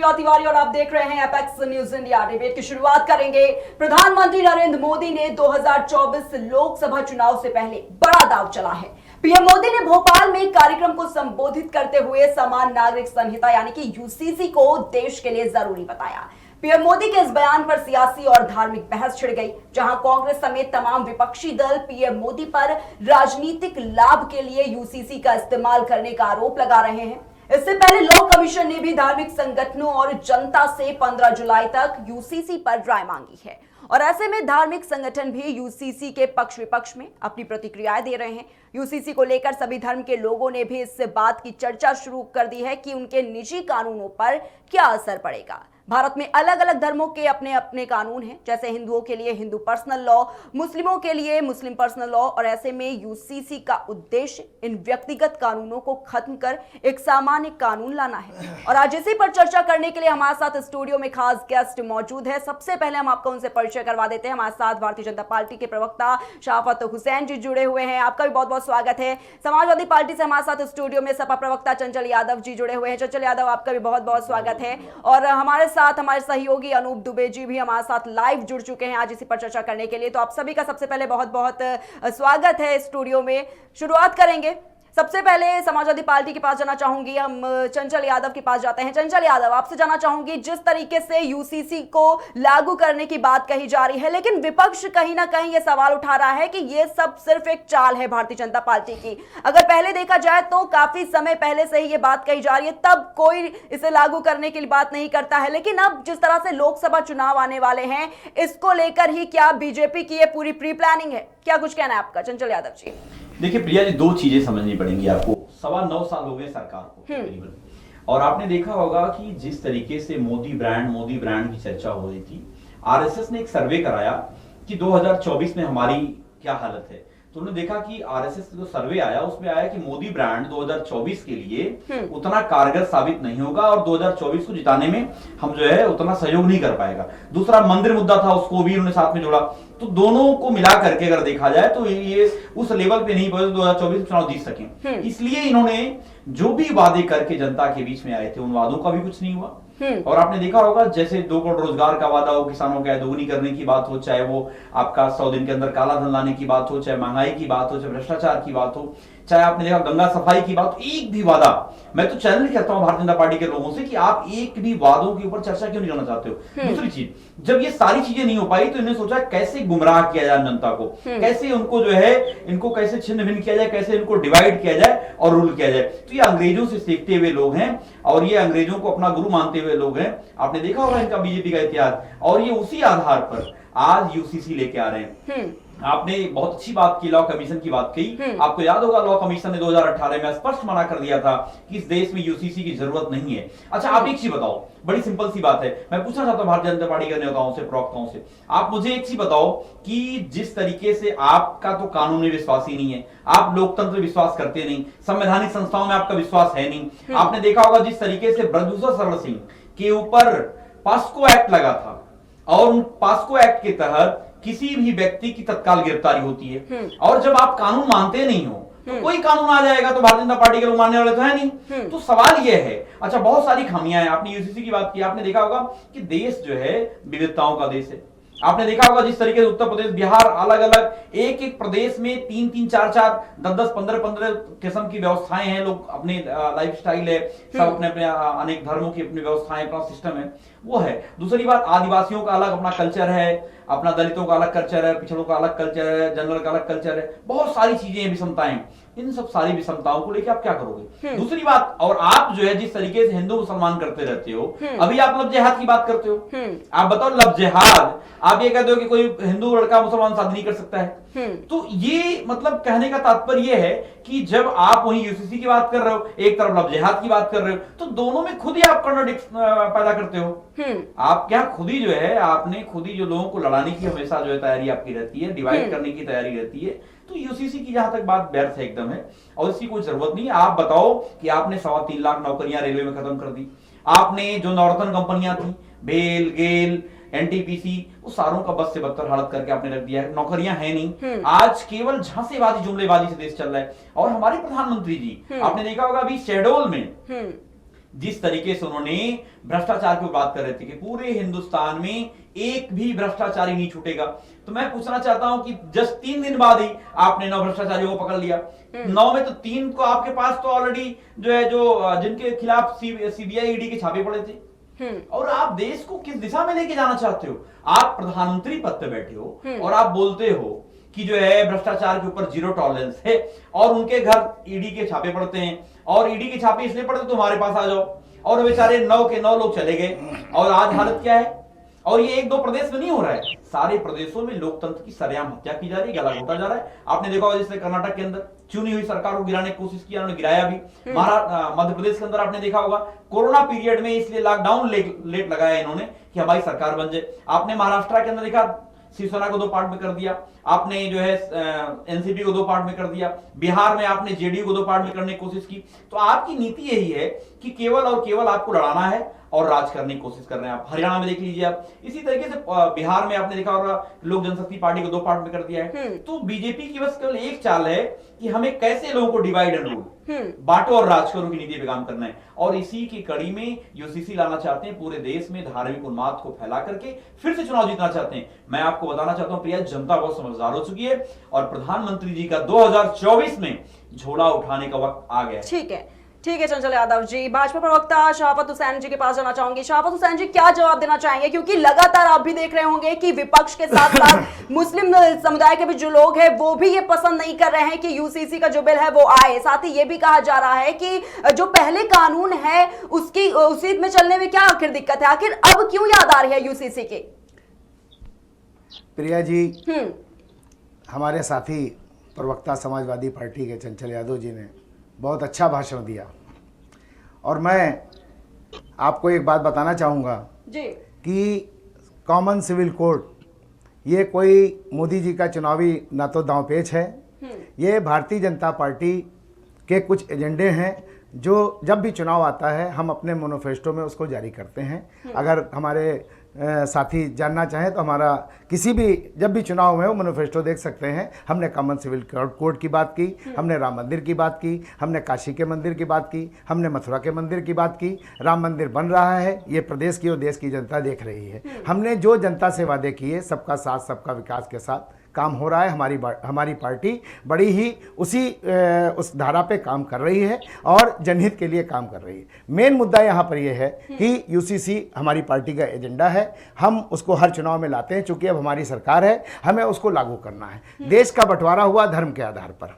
प्रिया तिवारी और आप देख रहे हैं एपेक्स न्यूज इंडिया। डिबेट की शुरुआत करेंगे। प्रधानमंत्री नरेंद्र मोदी ने 2024 लोकसभा चुनाव से पहले बड़ा दांव चला है। पीएम मोदी ने भोपाल में एक कार्यक्रम को संबोधित करते हुए समान नागरिक संहिता यानी कि यूसीसी को देश के लिए जरूरी बताया। पीएम मोदी के इस बयान पर सियासी और धार्मिक बहस छिड़ गई, जहां कांग्रेस समेत तमाम विपक्षी दल पीएम मोदी पर राजनीतिक लाभ के लिए यूसीसी का इस्तेमाल करने का आरोप लगा रहे हैं। इससे पहले लॉ कमीशन ने भी धार्मिक संगठनों और जनता से 15 जुलाई तक यूसीसी पर राय मांगी है और ऐसे में धार्मिक संगठन भी यूसीसी के पक्ष विपक्ष में अपनी प्रतिक्रियाएं दे रहे हैं। यूसीसी को लेकर सभी धर्म के लोगों ने भी इस बात की चर्चा शुरू कर दी है कि उनके निजी कानूनों पर क्या असर पड़ेगा। भारत में अलग अलग धर्मों के अपने अपने कानून हैं, जैसे हिंदुओं के लिए हिंदू पर्सनल लॉ, मुस्लिमों के लिए मुस्लिम पर्सनल लॉ, और ऐसे में यूसीसी का उद्देश्य इन व्यक्तिगत कानूनों को खत्म कर एक सामान्य कानून लाना है। और आज इसी पर चर्चा करने के लिए हमारे साथ स्टूडियो में खास गेस्ट मौजूद है। सबसे पहले हम आपको उनसे परिचय करवा देते हैं। हमारे साथ भारतीय जनता पार्टी के प्रवक्ता शराफत हुसैन जी जुड़े हुए हैं, आपका भी बहुत बहुत स्वागत है। समाजवादी पार्टी से हमारे साथ स्टूडियो में सपा प्रवक्ता चंचल यादव जी जुड़े हुए हैं। चंचल यादव, आपका भी बहुत बहुत स्वागत है। और हमारे साथ हमारे सहयोगी अनूप दुबे जी भी हमारे साथ लाइव जुड़ चुके हैं आज इसी पर चर्चा करने के लिए। तो आप सभी का सबसे पहले बहुत बहुत स्वागत है स्टूडियो में। शुरुआत करेंगे सबसे पहले समाजवादी पार्टी के पास जाना चाहूंगी, हम चंचल यादव के पास जाते हैं। चंचल यादव, आपसे जाना चाहूंगी, जिस तरीके से यूसीसी को लागू करने की बात कही जा रही है, लेकिन विपक्ष कहीं ना कहीं ये सवाल उठा रहा है कि ये सब सिर्फ एक चाल है भारतीय जनता पार्टी की। अगर पहले देखा जाए तो काफी समय पहले से ही ये बात कही जा रही है, तब कोई इसे लागू करने की बात नहीं करता है, लेकिन अब जिस तरह से लोकसभा चुनाव आने वाले हैं, इसको लेकर ही क्या बीजेपी की ये पूरी प्री प्लानिंग है? क्या कुछ कहना है आपका चंचल यादव जी? देखिए प्रिया जी, दो चीजें समझनी पड़ेंगी आपको। 9.25 साल हो गए सरकार को तकरीबन, और आपने देखा होगा कि जिस तरीके से मोदी ब्रांड की चर्चा हो रही थी, आरएसएस ने एक सर्वे कराया कि 2024 में हमारी क्या हालत है। तो उन्होंने देखा कि आरएसएस का जो सर्वे आया उसमें आया कि मोदी ब्रांड 2024 के लिए उतना कारगर साबित नहीं होगा और 2024 को जिताने में हम जो है उतना सहयोग नहीं कर पाएगा। दूसरा मंदिर मुद्दा था, उसको भी उन्होंने साथ में जोड़ा। तो दोनों को मिला करके अगर देखा जाए तो ये उस लेवल पे नहीं पहुंचे 2024 चुनाव जीत सके। इसलिए इन्होंने जो भी वादे करके जनता के बीच में आए थे, उन वादों का भी कुछ नहीं हुआ। और आपने देखा होगा जैसे 2 करोड़ रोजगार का वादा हो, किसानों का दोगुनी करने की बात हो, चाहे वो आपका 100 दिन के अंदर काला धन लाने की बात हो, चाहे महंगाई की बात हो, चाहे भ्रष्टाचार की बात हो, चाहे आपने देखा गंगा सफाई की बात, एक भी वादा, मैं तो चैलेंज करता हूं भारतीय जनता पार्टी के लोगों से कि आप एक भी वादों के ऊपर चर्चा क्यों नहीं करना चाहते हो। दूसरी चीज, जब ये सारी चीजें नहीं हो पाई तो इन्होंने सोचा कैसे गुमराह किया जाए जनता को, कैसे उनको जो है इनको कैसे छिन्न भिन्न किया जाए, कैसे इनको डिवाइड किया जाए और रूल किया जाए। तो ये अंग्रेजों से सीखते हुए लोग हैं और ये अंग्रेजों को अपना गुरु मानते हुए लोग हैं। आपने देखा होगा इनका बीजेपी का इतिहास, और ये उसी आधार पर आज यूसीसी लेके आ रहे हैं। आपने बहुत अच्छी बात की, लॉ कमीशन की बात की। आपको याद होगा लॉ कमीशन ने 2018 में स्पष्ट मना कर दिया था कि इस देश में यूसीसी की जरूरत नहीं है। अच्छा, आप एक चीज बताओ, बड़ी सिंपल सी बात है, मैं पूछना चाहता हूं भारतीय जनता पार्टी के नेताओं से, प्रवक्ताओं से, आप मुझे एक चीज बताओ कि जिस तरीके से आपका तो कानून में विश्वास ही नहीं है, आप लोकतंत्र में विश्वास करते नहीं, संवैधानिक संस्थाओं में आपका विश्वास है नहीं। आपने देखा होगा जिस तरीके से ब्रजभूषण शरण सिंह के ऊपर पास्को एक्ट लगा था और उन पास्को एक्ट के तहत किसी भी व्यक्ति की तत्काल गिरफ्तारी होती है, और जब आप कानून मानते नहीं हो तो कोई कानून आ जाएगा तो भारतीय जनता पार्टी के लोग मानने वाले तो है नहीं। तो सवाल यह है, अच्छा बहुत सारी खामियां हैं। आपने यूसीसी की बात की, आपने देखा होगा कि देश जो है विविधताओं का देश है। आपने देखा होगा जिस तरीके से उत्तर प्रदेश, बिहार, अलग अलग एक एक प्रदेश में 3-3, 4-4, 10-10, 15-15 किस्म की व्यवस्थाएं हैं। लोग अपने लाइफ स्टाइल है, सब अपने अपने अनेक धर्मों की अपनी व्यवस्थाएं, अपना सिस्टम है, वो है। दूसरी बात, आदिवासियों का अलग अपना कल्चर है, अपना दलितों का अलग कल्चर है, पिछड़ों का अलग कल्चर है, जनरल का अलग कल्चर है, बहुत सारी चीजें विषमताएं। इन सब सारी विषमताओं को लेकर आप क्या करोगे? दूसरी बात, और आप जो है जिस तरीके से हिंदू मुसलमान करते रहते हो, अभी आप लव जिहाद की बात करते हो। आप बताओ, लव जिहाद, आप ये कहते हो कि कोई हिंदू लड़का मुसलमान शादी नहीं कर सकता है। तो ये मतलब कहने का तात्पर्य ये है कि जब आप वहीं यूसीसी की बात कर रहे हो, एक तरफ लव जिहाद की बात कर रहे हो, तो दोनों में खुद ही आप कॉन्ट्रडिक्शन पैदा करते हो। आप क्या खुद ही जो है, आपने खुद ही जो लोगों को लड़ाने की हमेशा जो है तैयारी आपकी रहती है, डिवाइड करने की तैयारी रहती है। तो यूसीसी की जहां तक बात व्यर्थ है एकदम है, और इसकी कोई जरूरत नहीं। आप बताओ कि आपने 3.25 लाख नौकरियां रेलवे में खत्म कर दी, आपने जो नॉर्थन कंपनियां थी, भेल, गेल, एनटीपीसी, वो सारों का बस से बदतर हालत करके आपने रख दिया है। नौकरियां है नहीं, आज केवल झांसेबाजी, जुमलेबाजी से देश चल रहा है। और हमारे प्रधानमंत्री जी, आपने देखा होगा अभी शहडोल में जिस तरीके से उन्होंने भ्रष्टाचार की बात कर रहे थे कि पूरे हिंदुस्तान में एक भी भ्रष्टाचारी नहीं छूटेगा, तो मैं पूछना चाहता हूं कि जस्ट 3 दिन बाद ही आपने 9 भ्रष्टाचारियों को पकड़ लिया। 9 में तो 3 को आपके पास तो ऑलरेडी जो है जो जिनके खिलाफ सीबीआई ईडी के छापे पड़े थे। और आप देश को किस दिशा में लेके जाना चाहते हो? आप प्रधानमंत्री पद पे बैठे हो और आप बोलते हो कि जो है भ्रष्टाचार के ऊपर 0 टॉलरेंस है, और उनके घर ईडी के छापे पड़ते हैं, और ईडी के छापे इसलिए पड़ते तो हमारे पास आ जाओ, और बेचारे 9 के 9 लोग चले गए। और आज हालत क्या है? और ये 1-2 प्रदेश में नहीं हो रहा है, सारे प्रदेशों में लोकतंत्र की सरेआम हत्या की जा रही है, गला घोटा जा रहा है। आपने देखा होगा जैसे कर्नाटक के अंदर चुनी हुई सरकार को गिराने की कोशिश की, उन्होंने गिराया भी। मध्य प्रदेश के अंदर आपने देखा होगा कोरोना पीरियड में इसलिए लॉकडाउन लेट लगाया इन्होंने कि हमारी सरकार बन जाए। आपने महाराष्ट्र के अंदर देखा शिवसेना को 2 पार्ट में कर दिया, आपने जो है एनसीपी को 2 पार्ट में कर दिया, बिहार में आपने जेडीयू को 2 पार्ट में करने की कोशिश की। तो आपकी नीति यही है कि केवल और केवल आपको लड़ाना है और राज करने की कोशिश कर रहे हैं आप। हरियाणा में देख लीजिए आप, इसी तरीके से बिहार में आपने देखा होगा लोक जनशक्ति पार्टी को 2 पार्ट में कर दिया है। तो बीजेपी की बस केवल एक चाल है कि हमें कैसे लोगों को डिवाइड एंड रूल, बांटो और राज करो की नीति पे काम करना है, और इसी की कड़ी में यूसीसी लाना चाहते हैं, पूरे देश में धार्मिक उन्माद को फैला करके फिर से चुनाव जीतना चाहते हैं। मैं आपको बताना चाहता हूं प्रिया, जनता बहुत समझदार हो चुकी है और प्रधानमंत्री जी का 2024 में झोला उठाने का वक्त आ गया है। ठीक है चंचल यादव जी, भाजपा प्रवक्ता शहाबत हुसैन जी के पास जाना चाहूंगी। शहाबत हुसैन जी क्या जवाब देना चाहेंगे, क्योंकि लगातार आप भी देख रहे होंगे कि विपक्ष के साथ साथ मुस्लिम समुदाय के भी जो लोग हैं वो भी ये पसंद नहीं कर रहे हैं कि यूसीसी का जो बिल है वो आए। साथ ही ये भी कहा जा रहा है कि जो पहले कानून है उसी में चलने में क्या आखिर दिक्कत है, आखिर अब क्यों याद आ रही है यूसीसी की? प्रिया जी, हमारे साथी प्रवक्ता समाजवादी पार्टी के चंचल यादव जी ने बहुत अच्छा भाषण दिया, और मैं आपको एक बात बताना चाहूँगा कि कॉमन सिविल कोड ये कोई मोदी जी का चुनावी ना तो दांवपेच है, ये भारतीय जनता पार्टी के कुछ एजेंडे हैं जो जब भी चुनाव आता है हम अपने मैनिफेस्टो में उसको जारी करते हैं। अगर हमारे साथी जानना चाहें तो हमारा किसी भी जब भी चुनाव में वो मैनिफेस्टो देख सकते हैं। हमने कॉमन सिविल कोड की बात की, हमने राम मंदिर की बात की, हमने काशी के मंदिर की बात की, हमने मथुरा के मंदिर की बात की। राम मंदिर बन रहा है, ये प्रदेश की और देश की जनता देख रही है। हमने जो जनता से वादे किए, सबका साथ सबका विकास के साथ काम हो रहा है। हमारी पार्टी बड़ी ही उस धारा पे काम कर रही है और जनहित के लिए काम कर रही है। मेन मुद्दा यहाँ पर यह है कि यूसीसी हमारी पार्टी का एजेंडा है, हम उसको हर चुनाव में लाते हैं। चूंकि अब हमारी सरकार है, हमें उसको लागू करना है। देश का बंटवारा हुआ धर्म के आधार पर,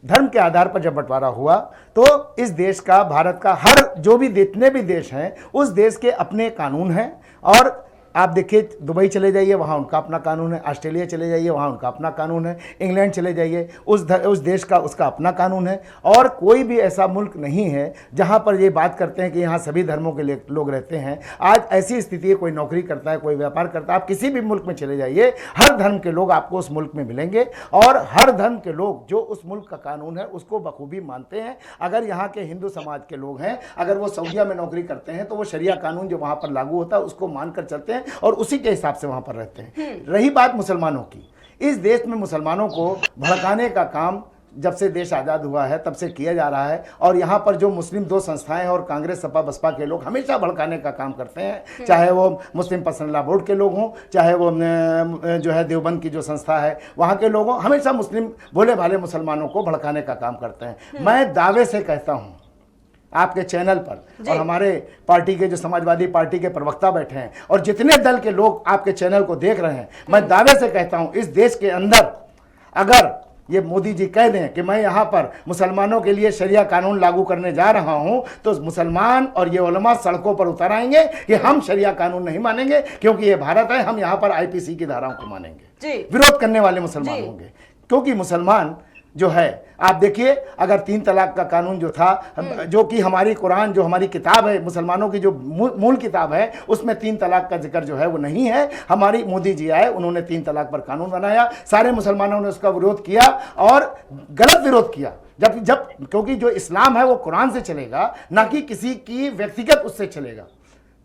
धर्म के आधार पर जब बंटवारा हुआ तो इस देश का, भारत का हर जो भी जितने भी देश हैं उस देश के अपने कानून हैं। और आप देखिए दुबई चले जाइए, वहाँ उनका अपना कानून है। ऑस्ट्रेलिया चले जाइए, वहाँ उनका अपना कानून है। इंग्लैंड चले जाइए, उस देश का उसका अपना कानून है। और कोई भी ऐसा मुल्क नहीं है जहाँ पर ये बात करते हैं कि यहाँ सभी धर्मों के लोग रहते हैं। आज ऐसी स्थिति है, कोई नौकरी करता है, कोई व्यापार करता है, आप किसी भी मुल्क में चले जाइए, हर धर्म के लोग आपको उस मुल्क में मिलेंगे और हर धर्म के लोग जो उस मुल्क का कानून है उसको बखूबी मानते हैं। अगर यहाँ के हिंदू समाज के लोग हैं, अगर वो सऊदीया में नौकरी करते हैं तो वो शरिया कानून जो वहाँ पर लागू होता है उसको मानकर चलते हैं और उसी के हिसाब से वहां पर रहते हैं। रही बात मुसलमानों की, इस देश में मुसलमानों को भड़काने का काम जब से देश आज़ाद हुआ है तब से किया जा रहा है। और यहाँ पर जो मुस्लिम 2 संस्थाएं और कांग्रेस सपा बसपा के लोग हमेशा भड़काने का काम करते हैं, चाहे वो मुस्लिम पर्सनल लॉ बोर्ड के लोग हों, चाहे वो जो है देवबंद की जो संस्था है वहाँ के लोग हों, हमेशा मुस्लिम भोले भाले मुसलमानों को भड़काने का काम करते हैं। मैं दावे से कहता हूँ आपके चैनल पर और हमारे पार्टी के जो समाजवादी पार्टी के प्रवक्ता बैठे हैं और जितने दल के लोग आपके चैनल को देख रहे हैं, मैं दावे से कहता हूं इस देश के अंदर अगर ये मोदी जी कह दें कि मैं यहाँ पर मुसलमानों के लिए शरिया कानून लागू करने जा रहा हूँ, तो मुसलमान और ये उलमा सड़कों पर उतर आएंगे कि हम शरिया कानून नहीं मानेंगे क्योंकि ये भारत है, हम यहाँ पर आईपीसी की धाराओं को मानेंगे। विरोध करने वाले मुसलमान होंगे, क्योंकि मुसलमान जो है आप देखिए, अगर 3 तलाक का कानून जो था, जो कि हमारी कुरान जो हमारी किताब है, मुसलमानों की जो मूल किताब है, उसमें 3 तलाक का जिक्र जो है वो नहीं है। हमारी मोदी जी आए, उन्होंने 3 तलाक पर कानून बनाया, सारे मुसलमानों ने उसका विरोध किया और गलत विरोध किया। जब क्योंकि जो इस्लाम है वो कुरान से चलेगा, ना कि किसी की व्यक्तिगत उससे चलेगा।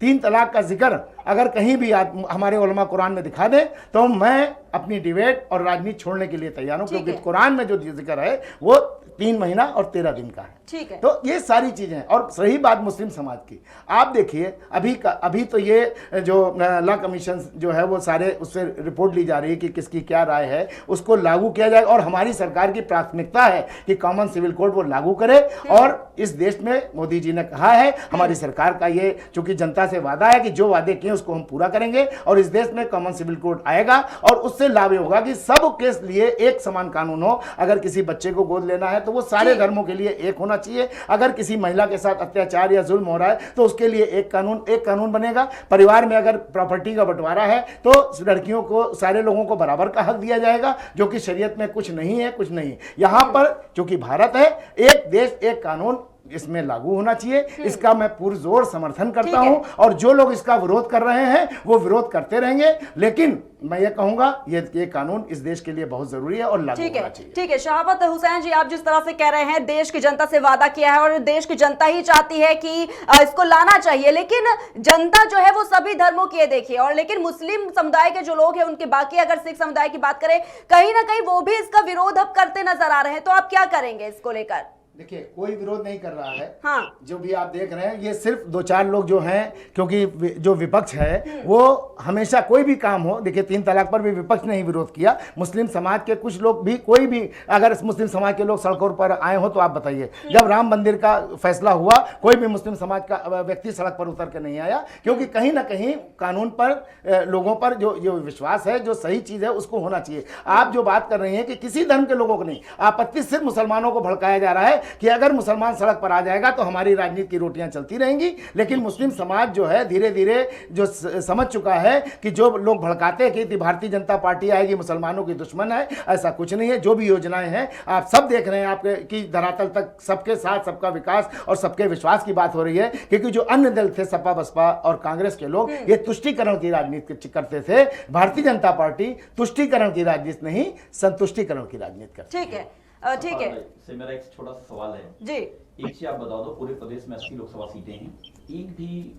3 तलाक का जिक्र अगर कहीं भी हमारे उलमा कुरान में दिखा दे तो मैं अपनी डिबेट और राजनीति छोड़ने के लिए तैयार हूं, क्योंकि कुरान में जो जिक्र है वो 3 महीना और 13 दिन का है। ठीक है। तो ये सारी चीजें हैं। और सही बात मुस्लिम समाज की, आप देखिए अभी तो ये जो लॉ कमीशन जो है वो सारे उससे रिपोर्ट ली जा रही है कि किसकी क्या राय है, उसको लागू किया जाए। और हमारी सरकार की प्राथमिकता है कि कॉमन सिविल कोड वो लागू करे। और इस देश में मोदी जी ने कहा है, हमारी सरकार का ये चूंकि जनता से वादा है कि जो वादे किए उसको हम पूरा करेंगे, और इस देश में कॉमन सिविल कोड आएगा और उससे लाभ होगा कि सब के लिए एक समान कानून हो। अगर किसी बच्चे को गोद लेना है तो वो सारे धर्मों के लिए एक होना चाहिए। अगर किसी महिला के साथ अत्याचार या जुल्म हो रहा है तो उसके लिए एक कानून बनेगा। परिवार में अगर प्रॉपर्टी का बंटवारा है तो लड़कियों को, सारे लोगों को बराबर का हक दिया जाएगा, जो कि शरीयत में कुछ नहीं है, कुछ नहीं। यहां पर चूंकि भारत है, एक देश एक कानून इसमें लागू होना चाहिए। इसका मैं पुरजोर समर्थन करता हूं। और जो लोग इसका विरोध कर रहे हैं वो विरोध करते रहेंगे, लेकिन मैं ये कहूंगा ये कानून इस देश के लिए बहुत जरूरी है और लागू होना चाहिए। ठीक है शहावत हुसैन जी, आप जिस तरह से कह रहे हैं देश की जनता से वादा किया है और देश की जनता ही चाहती है कि इसको लाना चाहिए, लेकिन जनता जो है वो सभी धर्मों की है देखिए। और लेकिन मुस्लिम समुदाय के जो लोग हैं उनके, बाकी अगर सिख समुदाय की बात करें, कहीं ना कहीं वो भी इसका विरोध अब करते नजर आ रहे हैं। तो आप क्या करेंगे इसको लेकर? देखिए, कोई विरोध नहीं कर रहा है। हाँ। जो भी आप देख रहे हैं ये सिर्फ 2-4 लोग जो हैं, क्योंकि जो विपक्ष है वो हमेशा कोई भी काम हो, देखिए 3 तलाक पर भी विपक्ष ने ही विरोध किया। मुस्लिम समाज के कुछ लोग भी, कोई भी अगर मुस्लिम समाज के लोग सड़कों पर आए हो तो आप बताइए, जब राम मंदिर का फैसला हुआ कोई भी मुस्लिम समाज का व्यक्ति सड़क पर उतर के नहीं आया, क्योंकि कहीं ना कहीं कानून पर लोगों पर जो विश्वास है, जो सही चीज है उसको होना चाहिए। आप जो बात कर रही हैं कि किसी धर्म के लोगों को नहीं, आपत्ति सिर्फ मुसलमानों को भड़काया जा रहा है कि अगर मुसलमान सड़क पर आ जाएगा तो हमारी राजनीति की रोटियां चलती रहेंगी। लेकिन मुस्लिम समाज जो है धीरे धीरे जो समझ चुका है कि जो लोग भड़काते हैं कि भारतीय जनता पार्टी आएगी मुसलमानों की दुश्मन है, ऐसा कुछ नहीं है। जो भी योजनाएं हैं आप सब देख रहे हैं, आपके कि धरातल तक सबके साथ सबका विकास और सबके विश्वास की बात हो रही है। क्योंकि जो अन्य दल थे, सपा बसपा और कांग्रेस के लोग, ये तुष्टीकरण की राजनीति करते थे। भारतीय जनता पार्टी तुष्टीकरण की राजनीति नहीं, संतुष्टीकरण की राजनीति करती है। ठीक है, ठीक है। से मेरा एक छोटा सा सवाल है जी, एक चीज आप बता दो, पूरे प्रदेश में 80 लोकसभा सीटें हैं, एक भी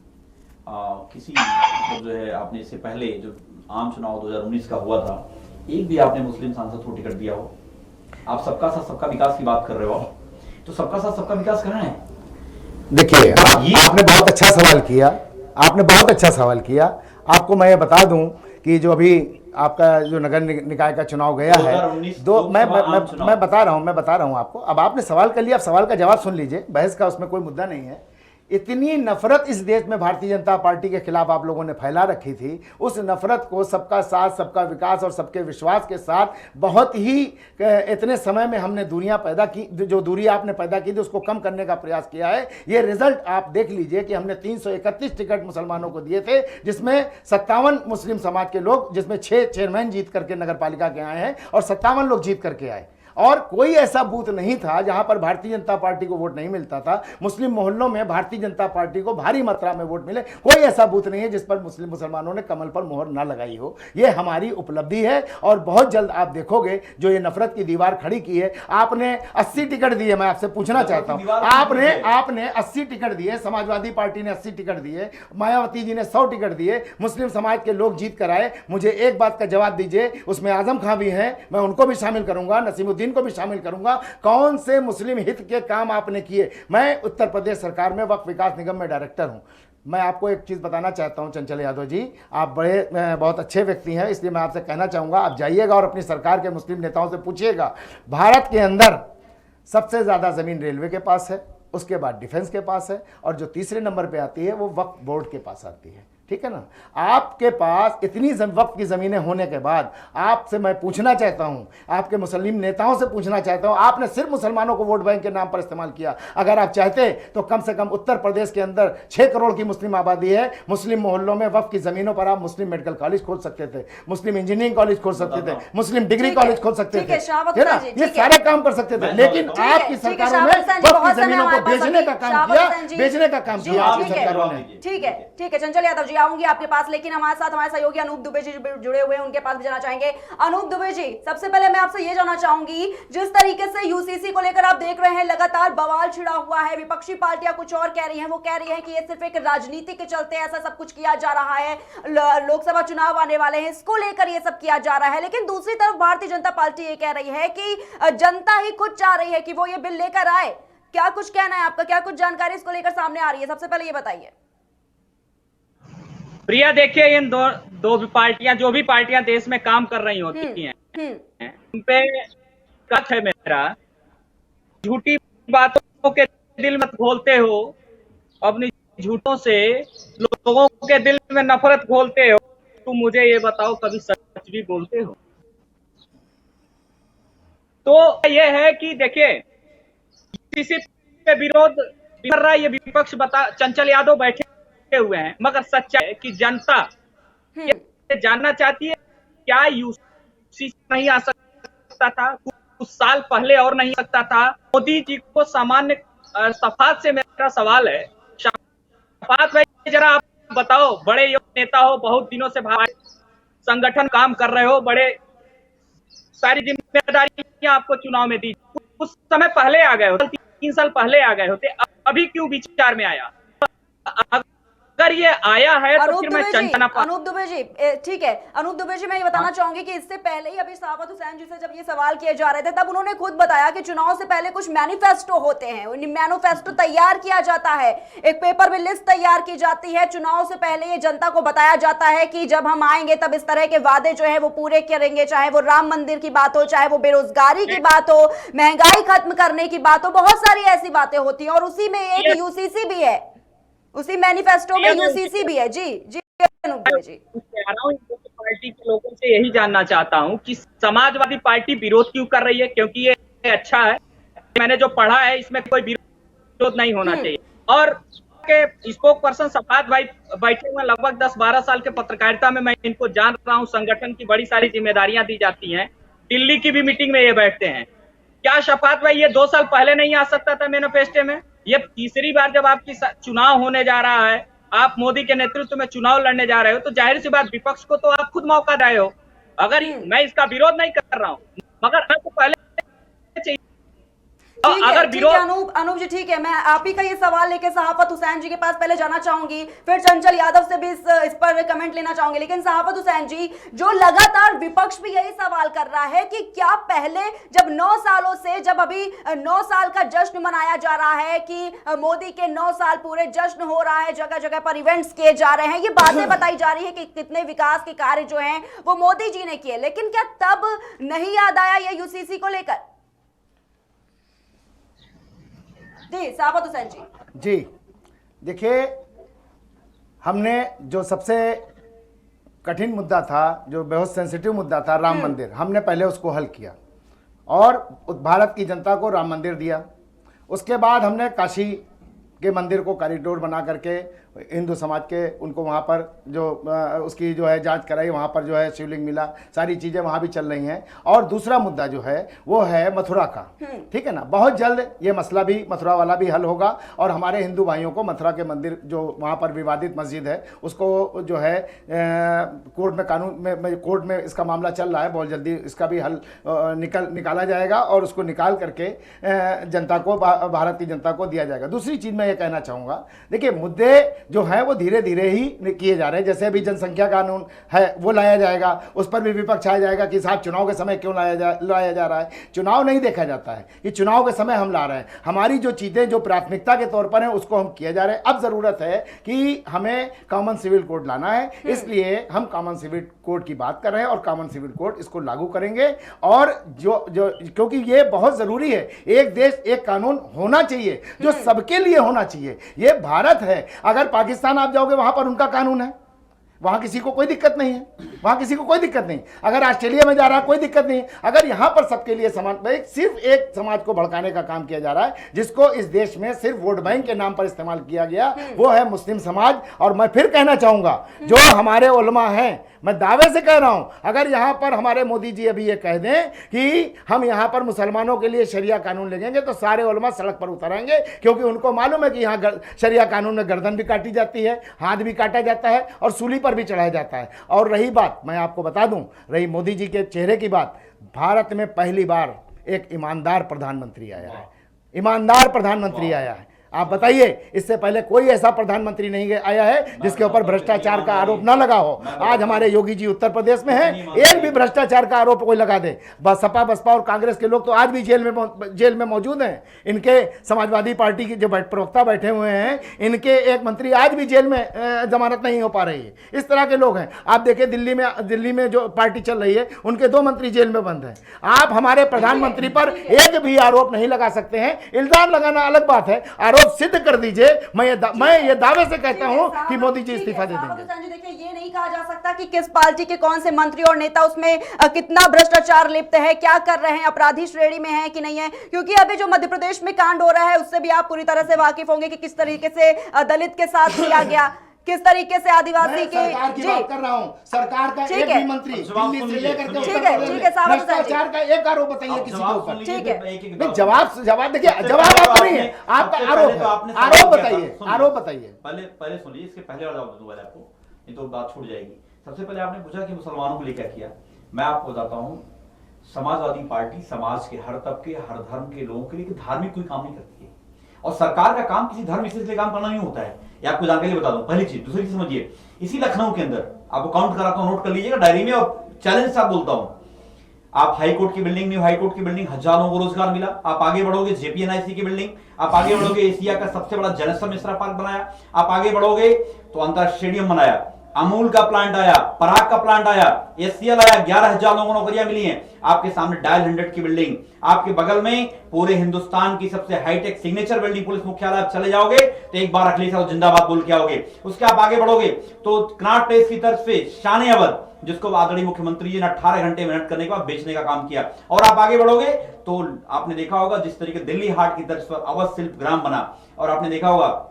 किसी जो है आपने इससे पहले जो आम चुनाव 2019 का हुआ था, एक भी आपने मुस्लिम सांसद को टिकट दिया हो? आप सबका साथ सबका विकास की बात कर रहे हो, तो सबका साथ सबका विकास कहाँ है? देखिए, आपने बहुत अच्छा सवाल किया, आपने बहुत अच्छा सवाल किया। आपको मैं ये बता दूं कि जो अभी आपका जो नगर निकाय का चुनाव गया है, मैं बता रहा हूं आपको। अब आपने सवाल कर लिया, आप सवाल का जवाब सुन लीजिए, बहस का उसमें कोई मुद्दा नहीं है। इतनी नफरत इस देश में भारतीय जनता पार्टी के खिलाफ आप लोगों ने फैला रखी थी, उस नफरत को सबका साथ सबका विकास और सबके विश्वास के साथ बहुत ही इतने समय में हमने दूरियां पैदा की, जो दूरी आपने पैदा की थी उसको कम करने का प्रयास किया है। ये रिजल्ट आप देख लीजिए कि हमने 331 टिकट मुसलमानों को दिए थे, जिसमें 57 मुस्लिम समाज के लोग, जिसमें 6 चेयरमैन जीत करके नगर पालिका के आए हैं और 57 लोग जीत करके आए। और कोई ऐसा बूथ नहीं था जहां पर भारतीय जनता पार्टी को वोट नहीं मिलता था। मुस्लिम मोहल्लों में भारतीय जनता पार्टी को भारी मात्रा में वोट मिले। कोई ऐसा बूथ नहीं है जिस पर मुसलमानों ने कमल पर मोहर ना लगाई हो। यह हमारी उपलब्धि है और बहुत जल्द आप देखोगे जो ये नफरत की दीवार खड़ी की है। आपने 80 टिकट दिए, मैं आपसे पूछना चाहता हूं, आपने 80 टिकट दिए, समाजवादी पार्टी ने 80 टिकट दिए, मायावती जी ने 100 टिकट दिए, मुस्लिम समाज के लोग जीत कर आए। मुझे एक बात का जवाब दीजिए, उसमें आजम खां भी हैं, मैं उनको भी शामिल करूंगा, नसीमुद्दीन को भी शामिल करूंगा, कौन से मुस्लिम हित के काम आपने किए? मैं उत्तर प्रदेश सरकार में वक्फ विकास निगम में डायरेक्टर हूं। मैं आपको एक चीज बताना चाहता हूं चंचल यादव जी, आप बहुत अच्छे व्यक्ति हैं, इसलिए मैं आपसे कहना चाहूंगा, आप जाइएगा और अपनी सरकार के मुस्लिम नेताओं से पूछिएगा, भारत के अंदर सबसे ज्यादा जमीन रेलवे के पास है, उसके बाद डिफेंस के पास है, और जो तीसरे नंबर पे आती है वो वक्फ बोर्ड के पास आती है। ठीक है ना? आपके पास इतनी वक्फ की जमीनें होने के बाद आपसे मैं पूछना चाहता हूं, आपके मुस्लिम नेताओं से पूछना चाहता हूं, आपने सिर्फ मुसलमानों को वोट बैंक के नाम पर इस्तेमाल किया। अगर आप चाहते तो कम से कम उत्तर प्रदेश के अंदर 6 करोड़ की मुस्लिम आबादी है, मुस्लिम मोहल्लों में वक्फ की जमीनों पर आप मुस्लिम मेडिकल कॉलेज खोल सकते थे, मुस्लिम इंजीनियरिंग कॉलेज खोल सकते थे, मुस्लिम डिग्री कॉलेज खोल सकते थे, है ना? ये सारे काम कर सकते थे। लेकिन आपकी सरकारों ने वक्फ की जमीनों को बेचने का काम किया, बेचने का काम किया आपकी सरकारों ने। ठीक है चंचल यादव जी, आऊंगी आपके पास, लेकिन हमारे साथ हमारे सहयोगी अनूप दुबे जी जुड़े हुए हैं, उनके पास भी जाना चाहेंगे। अनूप दुबे जी, सबसे पहले मैं आपसे ये जानना चाहूंगी, जिस तरीके से यूसीसी को लेकर आप देख रहे हैं लगातार बवाल छिड़ा हुआ है, विपक्षी पार्टियां कुछ और कह रही हैं, वो कह रही हैं कि ये सिर्फ एक राजनीति के चलते ऐसा सब कुछ किया जा रहा है, लोकसभा चुनाव आने वाले हैं, इसको लेकर ये सब किया जा रहा है। लेकिन दूसरी तरफ भारतीय जनता पार्टी ये कह रही है कि जनता ही खुद चाह रही है कि वो ये बिल लेकर आए। क्या कुछ कहना है आपका, क्या कुछ जानकारी इसको लेकर सामने आ रही है? सबसे पहले ये बताइए। प्रिया, देखिए इन दो पार्टियां, जो भी पार्टियां देश में काम कर रही होती हैं, उन पे कथ है मेरा, झूठी बातों के दिल मत घोलते हो, अपनी झूठों से लोगों के दिल में नफरत घोलते हो। तुम मुझे ये बताओ, कभी सच भी बोलते हो? तो ये है कि देखिए, किसी पे विरोध कर रहा है ये विपक्ष, चंचल यादव बैठे हुए हैं, मगर सच्चाई है कि जनता ये जानना चाहती है क्या यूसीसी नहीं आ सकता था कुछ साल पहले, और नहीं सकता था? मोदी जी को सामान्य शफात से मेरा सवाल है, शफात भाई जरा आप बताओ, बड़े नेता हो, बहुत दिनों से संगठन काम कर रहे हो, बड़े सारी जिम्मेदारियां आपको चुनाव में दी, उस समय पहले आ गए होते, 3 साल पहले आ गए होते, अभी क्यों विचार में आया? अगर ये आया है तो फिर मैं चंचना। अनूप दुबे जी, ठीक है अनूप दुबे जी, मैं ये बताना चाहूंगी कि इससे पहले ही अभी सहाबत हुसैन जी से जब ये सवाल किए जा रहे थे, तब उन्होंने खुद बताया कि चुनाव से पहले कुछ मैनिफेस्टो होते हैं, मैनिफेस्टो तैयार किया जाता है, एक पेपर में लिस्ट तैयार की जाती है, चुनाव से पहले ये जनता को बताया जाता है कि जब हम आएंगे तब इस तरह के वादे जो है वो पूरे करेंगे, चाहे वो राम मंदिर की बात हो, चाहे वो बेरोजगारी की बात हो, महंगाई खत्म करने की बात हो, बहुत सारी ऐसी बातें होती हैं, और उसी में एक यूसीसी भी है, उसी मैनिफेस्टो में यूसीसी भी है। जी जी जी, पार्टी के लोगों से यही जानना चाहता हूं कि समाजवादी पार्टी विरोध क्यों कर रही है? क्योंकि ये अच्छा है, मैंने जो पढ़ा है इसमें कोई विरोध नहीं होना चाहिए। और के स्पोक पर्सन शफात भाई बैठे हुए, लगभग 10-12 साल के पत्रकारिता में मैं इनको जान रहा हूं, संगठन की बड़ी सारी जिम्मेदारियां दी जाती हैं, दिल्ली की भी मीटिंग में ये बैठते हैं। क्या शफात भाई ये 2 साल पहले नहीं आ सकता था मैनिफेस्टो में? ये तीसरी बार जब आपकी चुनाव होने जा रहा है, आप मोदी के नेतृत्व में चुनाव लड़ने जा रहे हो, तो जाहिर सी बात विपक्ष को तो आप खुद मौका दे रहे हो। अगर मैं इसका विरोध नहीं कर रहा हूं, मगर आपको पहले अगर विरोध। अनूप जी ठीक है, मैं आप ही का ये सवाल लेके सहाफत हुसैन जी के पास पहले जाना चाहूंगी, फिर चंचल यादव से भी इस पर कमेंट लेना चाहूंगी। लेकिन सहाफत हुसैन जी, जो लगातार विपक्ष भी यही सवाल कर रहा है कि क्या पहले जब 9 सालों से, जब अभी 9 साल का जश्न मनाया जा रहा है कि मोदी के 9 साल पूरे जश्न हो रहा है, जगह जगह पर इवेंट्स किए जा रहे हैं, ये बातें बताई जा रही है कि कितने विकास के कार्य जो हैं वो मोदी जी ने किए, लेकिन क्या तब नहीं याद आया ये यूसीसी को लेकर? जी सहाफत हुसैन जी। देखिए, हमने जो सबसे कठिन मुद्दा था, जो बहुत सेंसिटिव मुद्दा था, राम मंदिर, हमने पहले उसको हल किया और भारत की जनता को राम मंदिर दिया। उसके बाद हमने काशी के मंदिर को कॉरिडोर बना करके हिंदू समाज के उनको वहाँ पर जो उसकी जो है जांच कराई, वहाँ पर जो है शिवलिंग मिला, सारी चीज़ें वहाँ भी चल रही हैं। और दूसरा मुद्दा जो है वो है मथुरा का, ठीक है ना, बहुत जल्द ये मसला भी, मथुरा वाला भी हल होगा और हमारे हिंदू भाइयों को मथुरा के मंदिर, जो वहाँ पर विवादित मस्जिद है, उसको जो है कोर्ट में, कानून में, कोर्ट में इसका मामला चल रहा है, बहुत जल्दी इसका भी हल निकाला जाएगा और उसको निकाल करके जनता को, भारत की जनता को दिया जाएगा। दूसरी चीज़ मैं ये कहना चाहूँगा, देखिए मुद्दे जो है वो धीरे धीरे ही किए जा रहे हैं। जैसे अभी जनसंख्या कानून है वो लाया जाएगा, उस पर भी विपक्ष आया जाएगा कि साहब चुनाव के समय क्यों लाया जा रहा है। चुनाव नहीं देखा जाता है कि चुनाव के समय हम ला रहे हैं, हमारी जो चीज़ें जो प्राथमिकता के तौर पर हैं उसको हम किए जा रहे हैं। अब ज़रूरत है कि हमें कॉमन सिविल कोड लाना है, इसलिए हम कॉमन सिविल कोड की बात कर रहे हैं और कॉमन सिविल कोड इसको लागू करेंगे। और जो क्योंकि ये बहुत ज़रूरी है, एक देश एक कानून होना चाहिए जो सबके लिए होना चाहिए। ये भारत है, अगर पाकिस्तान आप जाओगे वहां पर उनका कानून है, वहां किसी को कोई दिक्कत नहीं है। वहां किसी को कोई दिक्कत नहीं। अगर ऑस्ट्रेलिया में जा रहा है कोई दिक्कत नहीं। अगर यहां पर सबके लिए समान, सिर्फ एक समाज को भड़काने का काम किया जा रहा है, जिसको इस देश में सिर्फ वोट बैंक के नाम पर इस्तेमाल किया गया, वो है मुस्लिम समाज। और मैं फिर कहना चाहूंगा, जो हमारे उलमा हैं, मैं दावे से कह रहा हूं, अगर यहां पर हमारे मोदी जी अभी ये कह दें कि हम यहां पर मुसलमानों के लिए शरिया कानून लगेंगे, तो सारे उलमा सड़क पर उतरेंगे, क्योंकि उनको मालूम है कि यहां शरिया कानून में गर्दन भी काटी जाती है, हाथ भी काटा जाता है और सूली पर भी चढ़ाया जाता है। और रही बात, मैं आपको बता दूं, रही मोदी जी के चेहरे की बात, भारत में पहली बार एक ईमानदार प्रधानमंत्री आया है, ईमानदार प्रधानमंत्री आया है। आप बताइए, इससे पहले कोई ऐसा प्रधानमंत्री नहीं आया है जिसके ऊपर भ्रष्टाचार का आरोप ना लगा हो। आज हमारे योगी जी उत्तर प्रदेश में हैं, एक भी भ्रष्टाचार का आरोप कोई लगा दे, बस सपा बसपा और कांग्रेस के लोग तो आज भी जेल में मौजूद हैं। इनके समाजवादी पार्टी के जो प्रवक्ता बैठे हुए हैं, इनके एक मंत्री आज भी जेल में जमानत नहीं हो पा रही है। इस तरह के लोग हैं। आप देखिए, दिल्ली में जो पार्टी चल रही है, उनके 2 मंत्री जेल में बंद हैं। आप हमारे प्रधानमंत्री पर एक भी आरोप नहीं लगा सकते हैं। इल्जाम लगाना अलग बात है, आरोप सिद्ध कर दीजिए। मैं ये दावे से कहता हूं कि मोदी जी इस्तीफा दे देंगे। संजय, देखिए, ये नहीं कहा जा सकता कि किस पार्टी के कौन से मंत्री और नेता उसमें कितना भ्रष्टाचार लिप्त है, क्या कर रहे हैं, अपराधी श्रेणी में है कि नहीं है, क्योंकि अभी जो मध्य प्रदेश में कांड हो रहा है उससे भी आप पूरी तरह से वाकिफ होंगे कि किस तरीके से दलित के साथ किया गया, किस तरीके से आदिवासी के जी बात कर रहा हूं। सरकार का एक भी मंत्री दिल्ली से लेकर के भ्रष्टाचार का एक आरोप बताइए किसी के ऊपर। ठीक है, जवाब देखिए, जवाब आपका नहीं है, आपका आरोप है। आरोप बताइए। पहले सुनिए, इसके पहले वाला जवाब दूंगा आपको, नहीं तो बात छूट जाएगी। सबसे पहले आपने पूछा कि मुसलमानों को लेकर किया। मैं आपको बताता हूं, समाजवादी पार्टी समाज के हर तबके, हर धर्म के लोगों के लिए धार्मिक कोई काम नहीं करती है, और सरकार का काम किसी धर्म विशेष के काम करना नहीं होता है। ये आपको जानकारी बता दूं, पहली चीज। दूसरी चीज समझिए, इसी लखनऊ के अंदर आपको काउंट कराता हूं, नोट कर लीजिएगा डायरी में, और चैलेंज से बोलता हूं, आप हाई कोर्ट की बिल्डिंग, न्यू हाई कोर्ट की बिल्डिंग, हजारों को रोजगार मिला। आप आगे बढ़ोगे, जेपीएनआईसी की बिल्डिंग, आप आगे बढ़ोगे, एशिया का सबसे बड़ा जनेश्वर मिश्रा पार्क बनाया। आप आगे बढ़ोगे तो अंतरराष्ट्रीय स्टेडियम बनाया, अमूल का प्लांट आया, पराग का प्लांट आया, एचसीएल आया, 11,000 लोगों को नौकरियां मिली हैं। आपके सामने डायल 100 की बिल्डिंग, आपके बगल में पूरे हिंदुस्तान की सबसे हाईटेक सिग्नेचर बिल्डिंग, पुलिस मुख्यालय। आप चले जाओगे तो एक बार अखिलेश यादव जिंदाबाद बोल के आओगे। उसके आप आगे बढ़ोगे तो कनॉट प्लेस की तरफ से शान अवध, जिसको आदरणीय मुख्यमंत्री जी ने 18 घंटे मेहनत करने के बाद बेचने का काम किया। और आप आगे बढ़ोगे तो आपने देखा होगा जिस तरीके दिल्ली हाट की तर्ज पर अवध शिल्प ग्राम बना, और आपने देखा होगा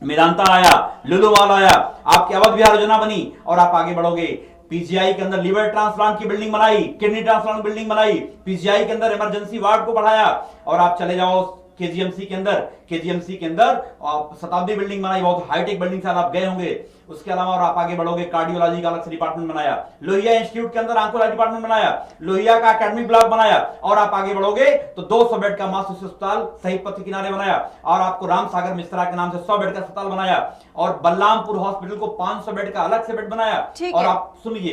मेदांता आया, लुलुवाल आया, आपकी अवध विहार योजना बनी। और आप आगे बढ़ोगे, पीजीआई के अंदर लिवर ट्रांसप्लांट की बिल्डिंग बनाई, किडनी ट्रांसप्लांट बिल्डिंग बनाई, पीजीआई के अंदर इमरजेंसी वार्ड को बढ़ाया। और आप चले जाओ केजीएमसी के अंदर शताब्दी बिल्डिंग बनाई, बहुत हाईटेक बिल्डिंग से आप गए होंगे। उसके अलावा और आप आगे बढ़ोगे, कार्डियोलॉजी का अलग से डिपार्टमेंट बनाया, लोहिया इंस्टीट्यूट के अंदर आंकोलॉजी डिपार्टमेंट बनाया, लोहिया का एकेडमिक ब्लॉक बनाया। और आप आगे बढ़ोगे तो 200 बेड का मास्टर अस्पताल शहीद पथ के किनारे बनाया, और आपको राम सागर मिश्रा के नाम से 100 बेड का अस्पताल बनाया, और बलरामपुर हॉस्पिटल को 500 बेड का अलग से बेड बनाया। और आप सुनिए,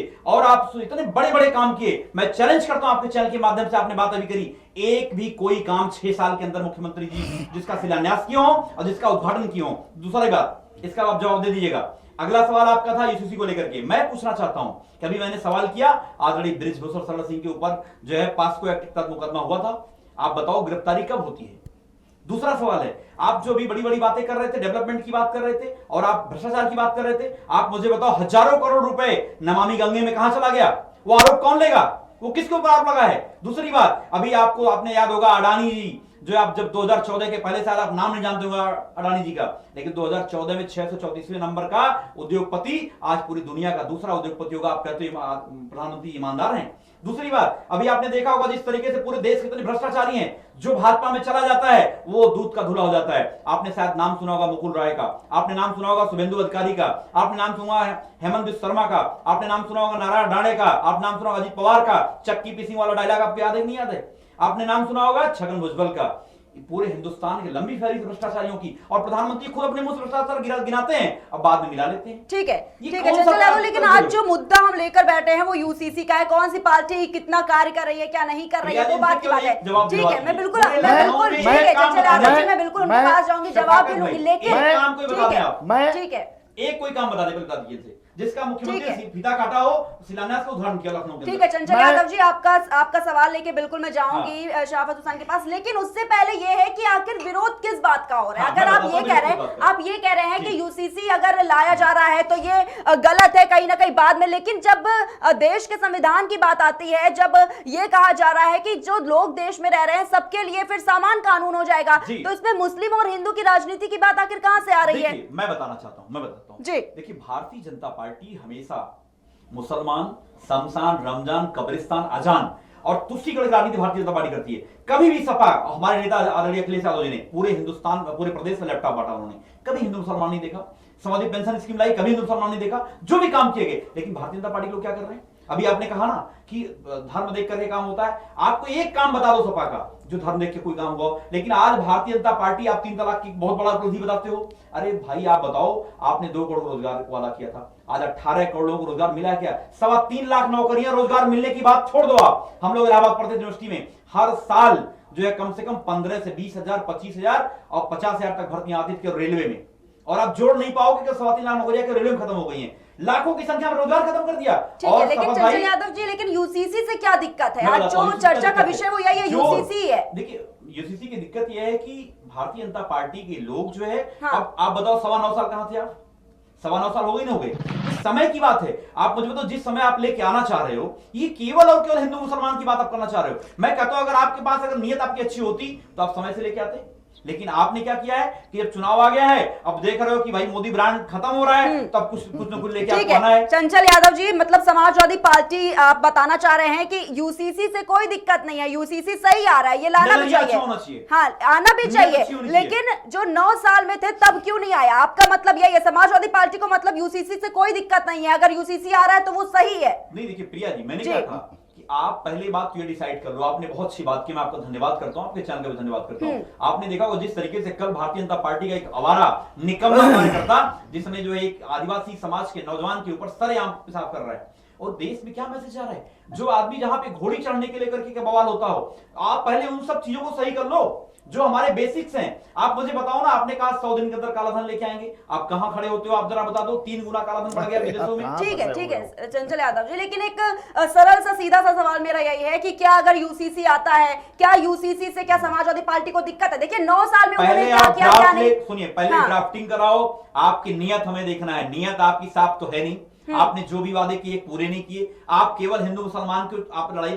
इतने बड़े बड़े काम किए। मैं चैलेंज करता हूं आपके चैनल के माध्यम से, आपने बात अभी करी, एक भी कोई काम 6 साल के अंदर मुख्यमंत्री जी जिसका शिलान्यास किया हो और जिसका उद्घाटन किया हो। दूसरी बात, इसका आप जवाब दे दीजिएगा। अगला सवाल आपका था यूसीसी को लेकर के। मैं पूछना चाहता हूं, कभी मैंने सवाल किया आदरणीय बृजभूषण शरण सिंह के ऊपर जो है पास्को एक्ट के तहत मुकदमा हुआ था, आप बताओ गिरफ्तारी कब होती है? दूसरा सवाल है, आप जो भी बड़ी बड़ी बातें कर रहे थे, डेवलपमेंट की बात कर रहे थे और आप भ्रष्टाचार की बात कर रहे थे, आप मुझे बताओ हजारों करोड़ रुपए नमामि गंगे में कहां चला गया? वो आरोप कौन लेगा? वो किसके ऊपर आरोप लगा है? दूसरी बात, अभी आपने याद होगा अडानी जी, जो आप जब 2014 के पहले साल, आप नाम नहीं जानते होंगे अडानी जी का, लेकिन 2014 में 634वें नंबर का उद्योगपति आज पूरी दुनिया का दूसरा उद्योगपति होगा। आप कहते हो प्रधानमंत्री ईमानदार हैं। दूसरी बात, अभी आपने देखा होगा जिस तरीके से पूरे देश के इतने भ्रष्टाचारी हैं, जो भाजपा में चला जाता है वो दूध का धुला हो जाता है। आपने शायद नाम सुना होगा मुकुल राय का, आपने नाम सुना होगा शुभेंदु अधिकारी का, आपने नाम सुना है हेमंत बिस्व शर्मा का, आपने नाम सुना होगा नारायण राणे का, आपने नाम सुना होगा अजित पवार का, चक्की पीसिंग वाला डायलॉग आपको याद है नहीं याद है? आपने नाम सुना होगा छगन भुजबल का। पूरे हिंदुस्तान की लंबी फैली भ्रष्टाचारियों की, और प्रधानमंत्री खुद अपने मुंह से भ्रष्टाचार गिनाते हैं, अब बाद में मिला लेते हैं। ठीक है, चंचल यादव, लेकिन आज जो मुद्दा हम लेकर बैठे हैं वो यूसीसी का है। कौन सी पार्टी कितना कार्य कर रही है, क्या नहीं कर रही है, वो बात की बात है। ठीक है, मैं बिल्कुल ठीक है चंचल यादव जी, मैं बिल्कुल उनके पास जाऊंगी, जवाब भी लूंगी, लेकिन ठीक है, एक कोई काम बता दीजिए, जिसका ठीक मुख्यमंत्री है। फीता काटा हो, शिलान्यास का उदाहरण किया लखनऊ के ठीक अंदर। है चंचल मैं- यादव जी, आपका सवाल लेके बिल्कुल मैं जाऊंगी शराफत हुसैन के पास, लेकिन उससे पहले ये है कि आखिर विरोध किस बात का हो रहा है। हाँ, अगर मैं आप बताता ये हूं, कह रहे बिल्कुल हैं बात आप ये कह रहे हैं कि जी। यूसीसी अगर लाया जा रहा है तो ये गलत है कहीं ना कहीं बाद में, लेकिन जब देश के संविधान की बात आती है, जब ये कहा जा रहा है कि जो लोग देश में रह रहे हैं सबके लिए फिर समान कानून हो जाएगा, जी। तो इसमें मुस्लिम और हिंदू की राजनीति की बात आखिर कहां से आ रही है? देखिए, मैं बताना चाहता हूं, मैं बताता हूं। जी। देखिए, भारतीय जनता पार्टी हमेशा मुसलमान, शमशान, रमजान, कब्रिस्तान, अजान और तुष्टिकरण की राजनीति भारतीय जनता पार्टी करती है। कभी भी सपा, हमारे नेता आदरणीय अखिलेश यादव जी ने पूरे हिंदुस्तान, पूरे प्रदेश में लैपटॉप बांटा, उन्होंने कभी हिंदू मुसलमान नहीं देखा। समाधि पेंशन स्कीम लाई, कभी हिंदू मुसलमान नहीं देखा। जो भी काम किए गए, लेकिन भारतीय जनता पार्टी लोग क्या कर रहे हैं? अभी आपने कहा ना कि धर्म देख करके काम होता है। आपको एक काम बता दो सपा का जो धर्म देख के कोई काम हुआ, लेकिन आज भारतीय जनता पार्टी, आप 3 तलाक की बहुत बड़ा उपलब्धि बताते हो। अरे भाई आप बताओ, आपने 2 करोड़ रोजगार वादा किया था, आज 18 करोड़ लोगों को रोजगार मिला क्या? 3.25 लाख नौकरियां, रोजगार मिलने की बात छोड़ दो आप। हम लोग इलाहाबाद पढ़ते यूनिवर्सिटी में हर साल जो है कम से कम 15 से 20,000, 25,000 और 50,000 तक भर्तियां आती थी रेलवे में, और आप जोड़ नहीं पाओगे कि 3.25 लाख नौकरियां रेलवे में खत्म हो गई हैं। लाखों की संख्या में रोजगार खत्म कर दिया। ठीक है, लेकिन चंचल यादव जी, लेकिन यूसीसी से क्या दिक्कत है? मैं आज बताता हूं, जो यूसीसी चर्चा का दिक्कत विषय है। वो यही है, यूसीसी है। देखिए, यूसीसी की दिक्कत यह है कि भारतीय जनता पार्टी के लोग जो है, हाँ। अब आप बताओ 9.25 साल कहां थे आप? 9.25 साल हो गए ना हो गए। इस समय की बात है। आप मुझे बताओ, जिस समय आप लेके आना चाह रहे हो, ये केवल और केवल हिंदू मुसलमान की बात आप करना चाह रहे हो। मैं कहता हूं अगर आपके पास अगर नीयत आपकी अच्छी होती तो आप समय से लेके आते, लेकिन आपने क्या किया है कि जब चुनाव आ गया है, अब देख रहे हो कि भाई मोदी ब्रांड खत्म हो रहा है, तो अब कुछ न कुछ लेके ठीक आपको आना है है। चंचल यादव जी, मतलब समाजवादी पार्टी आप बताना चाह रहे हैं कि यूसीसी से कोई दिक्कत नहीं है, यूसीसी सही आ रहा है, ये लाना भी नजरिया अच्छा चाहिए। होना चाहिए। हाँ, आना भी नीयत अच्छी चाहिए, होनी लेकिन जो 9 साल में थे तब क्यों नहीं आया? आपका मतलब यही है, समाजवादी पार्टी को मतलब यूसीसी से कोई दिक्कत नहीं है, अगर यूसीसी आ रहा है तो वो सही है। नहीं, देखिए प्रिया जी, मैंने जी। क्या कहा कि आप पहली बात तो ये डिसाइड कर लो। आपने बहुत अच्छी बात की, मैं आपका धन्यवाद करता हूं, आपके चैनल का भी धन्यवाद करता हूं। आपने देखा होगा जिस तरीके से कल भारतीय जनता पार्टी का एक आवारा निकम्मा कार्यकर्ता, जिसने जो एक आदिवासी समाज के नौजवान के ऊपर सरेआम पेशाब कर रहा है, और देश में क्या मैसेज आ रहा है? जो आदमी जहां पे घोड़ी चढ़ने के लेकर के बवाल होता हो, आप पहले उन सब चीजों को सही कर लो जो हमारे बेसिक्स हैं। आप मुझे बताओ ना, आपने कहा 100 दिन के अंदर कालाधन लेके आएंगे, आप कहां खड़े होते हो? आप जरा बता दो। 3 गुना कालाधन बढ़ गया विदेशों में। ठीक है चंचल यादव जी, लेकिन एक सरल सा सीधा सा सवाल मेरा यही है कि क्या अगर यूसीसी आता है, क्या यूसीसी से क्या समाजवादी पार्टी को दिक्कत है? देखिए 9 साल में उन्होंने पहले क्या आप किया क्या ड्राफ्ट नहीं। सुनिए, पहले हाँ। ड्राफ्टिंग कराओ। आपकी नियत हमें देखना है। नियत आपकी साफ तो है नहीं। आपने जो भी वादे किए पूरे नहीं किए। आप केवल हिंदू मुसलमान की आप लड़ाई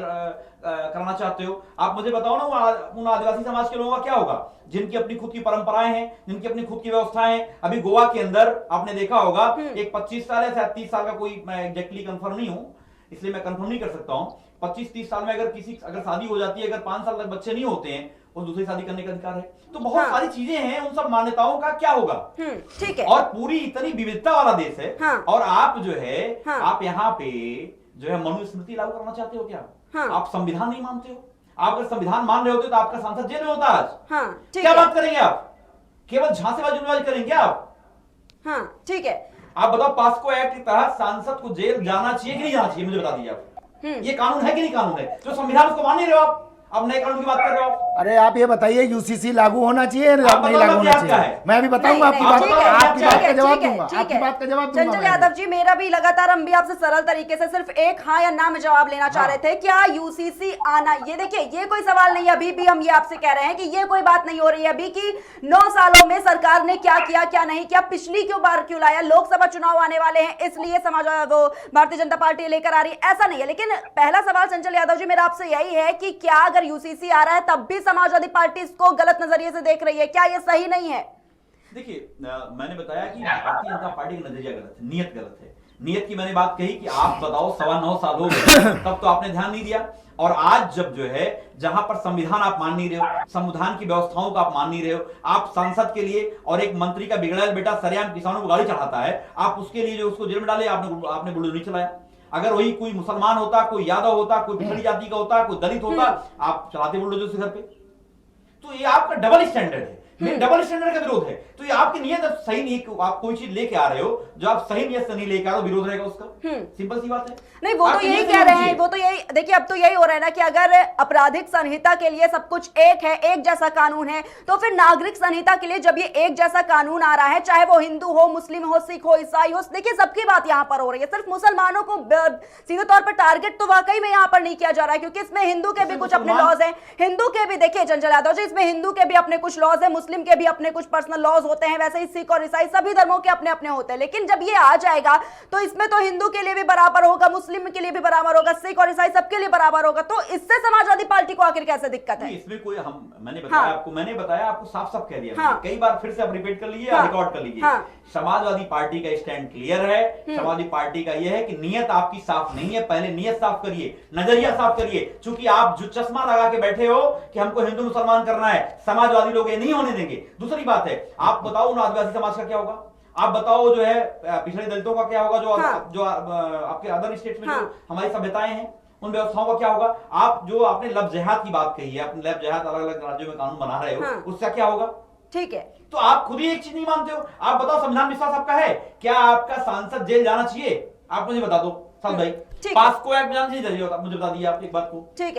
कराना चाहते हो। आप मुझे बताओ ना, उन आदिवासी समाज के लोगों का क्या होगा जिनकी अपनी खुद की परंपराएं हैं, जिनकी अपनी खुद की व्यवस्थाएं हैं। अभी गोवा के अंदर आपने देखा होगा एक 25 साल या 30 साल का, कोई मैं एग्जैक्टली कंफर्म नहीं हूं इसलिए मैं कंफर्म नहीं कर सकता हूं, 25-30 साल में अगर शादी हो जाती है, अगर 5 साल तक बच्चे नहीं होते हैं, और दूसरी शादी करने का अधिकार है। तो बहुत हाँ। सारी चीजें हैं, उन सब मान्यताओं का क्या होगा? ठीक है। और पूरी इतनी विविधता वाला देश है। हाँ। और आप जो है, हाँ। आप यहाँ पे जो है मनुस्मृति लागू करना चाहते हो क्या? हाँ। आप संविधान नहीं मानते हो? आप अगर संविधान मान रहे होते तो आपका सांसद जेल में होता आज। हाँ, ठीक क्या है। बात करेंगे आप? केवल झांसेबाजी करेंगे आप? हाँ, ठीक है। आप बताओ, पास्को एक्ट के तहत सांसद को जेल जाना चाहिए कि नहीं जाना चाहिए? मुझे बता दीजिए आप। ये कानून है कि नहीं कानून है? जो संविधान उसको मान नहीं रहे हो आप, अब नए कानून की बात कर रहे हो आप। अरे आप ये बताइए, यूसीसी लागू होना चाहिए या नहीं बताओ लागू होना क्या क्या चाहिए? है? मैं अभी बताऊंगा आपकी नहीं, बात ठीक है, आपकी ठीक बात है, का जवाब ठीक है, दूंगा। ठीक आपकी है। बात का जवाब दूंगा। चंचल मैं यादव जी, मेरा भी लगातार हम भी आपसे सरल तरीके से सिर्फ एक हाँ या ना में जवाब लेना चाह रहे थे। क्या यूसीसी आना, ये देखिए ये कोई सवाल नहीं है, अभी भी हम ये आपसे कह रहे हैं कि ये कोई बात नहीं हो रही है अभी कि 9 सालों में सरकार ने क्या किया क्या नहीं किया, पिछली क्यों बार क्यों लाया, लोकसभा चुनाव आने वाले हैं इसलिए वो भारतीय जनता पार्टी लेकर आ रही है, ऐसा नहीं है। लेकिन पहला सवाल चंचल यादव जी मेरा आपसे यही है कि क्या अगर यूसीसी आ रहा है तब भी समाजवादी पार्टी इसको गलत नजरिए से देख रही है, क्या ये सही नहीं है? देखिए, मैंने बताया कि भारतीय जनता पार्टी का नजरिया गलत है, नियत गलत है। नियत की मैंने बात कही कि आप बताओ 9.25 साल हो गए, तब तो आपने ध्यान नहीं दिया। और आज जब जो है, जहां पर संविधान आप मान नहीं रहे हो, संविधान की व्यवस्थाओं को आप मान नहीं रहे हो, आप सांसद के लिए और एक मंत्री का बिगड़ैल बेटा सरेआम किसानों को गाड़ी चढ़ाता है, आप उसके लिए जो उसको जेल में डाले, आपने बुलडोजर नहीं चलाया। अगर वही कोई मुसलमान होता, कोई यादव होता, कोई पिछड़ी जाति का होता, कोई दलित होता, आप चलाते बुलडोजर से घर पे। तो ये आपका डबल स्टैंडर्ड है। डबल स्टैंडर्ड का विरोध है। तो ये आपकी नियत अब सही नहीं, आप कोई चीज लेके आ रहे हो जो आप सही नियत से नहीं लेके आ रहे हो, विरोध रहेगा उसका। सिंपल सी बात है। नहीं, वो तो आपकी यही नियत कह नहीं रहे होनी हैं, वो तो यही देखिए, अब तो यही हो रहा है ना कि अगर आपराधिक संहिता के लिए सब कुछ एक है, एक जैसा कानून है, तो फिर नागरिक संहिता के लिए जब ये एक जैसा कानून आ रहा है, चाहे वो हिंदू हो, मुस्लिम हो, सिख हो, ईसाई हो, देखिए सबकी बात यहाँ पर हो रही है। सिर्फ मुसलमानों को सीधे तौर पर टारगेट तो वाकई में यहाँ पर नहीं किया जा रहा है, क्योंकि इसमें हिंदू के भी कुछ अपने लॉज हैं, हिंदू के भी, देखिए चंचल यादव जी, इसमें हिंदू के भी अपने कुछ लॉज हैं, मुस्लिम के भी अपने कुछ पर्सनल लॉज होते हैं, वैसे ही सिख और ईसाई सभी धर्मों के अपने अपने होते हैं। लेकिन जब ये आ जाएगा तो इसमें तो हिंदू के लिए भी बराबर होगा, मुस्लिम के लिए भी बराबर होगा, सिख और ईसाई सबके लिए बराबर होगा। तो इससे समाजवादी पार्टी को आखिर कैसे दिक्कत है? इसमें कोई मैंने बताया आपको साफ साफ कह दिया। कई बार फिर से आप रिपीट कर लीजिए, रिकॉर्ड कर लीजिए। समाजवादी पार्टी का स्टैंड क्लियर है। समाजवादी पार्टी का यह है कि नियत आपकी साफ नहीं है, पहले नियत साफ करिए, नजरिया साफ करिए। चूंकि आप जो चश्मा लगा के बैठे हो कि हमको हिंदू मुसलमान करना है, समाजवादी लोग ये नहीं होने देंगे। दूसरी बात है, आप बताओ ना आदिवासी समाज का क्या होगा, आप बताओ जो है पिछड़े दलितों का क्या होगा, जो आपके अदर स्टेट में जो हमारी सभ्यताएं हैं उन व्यवस्थाओं का क्या होगा। आप जो आपने लब जिहाद की बात कही है, आपने लब जिहाद अलग अलग राज्यों में कानून बना रहे हो, उसका क्या होगा? ठीक है, तो आप खुद ही एक चीज नहीं मानते हो। आप बताओ, संविधान विश्वास आपका है क्या? आपका सांसद जेल जाना चाहिए? आप मुझे बता दो साल भाई, पास्को एक्ट में जाना चाहिए? मुझे बता दिया आप एक बात को। ठीक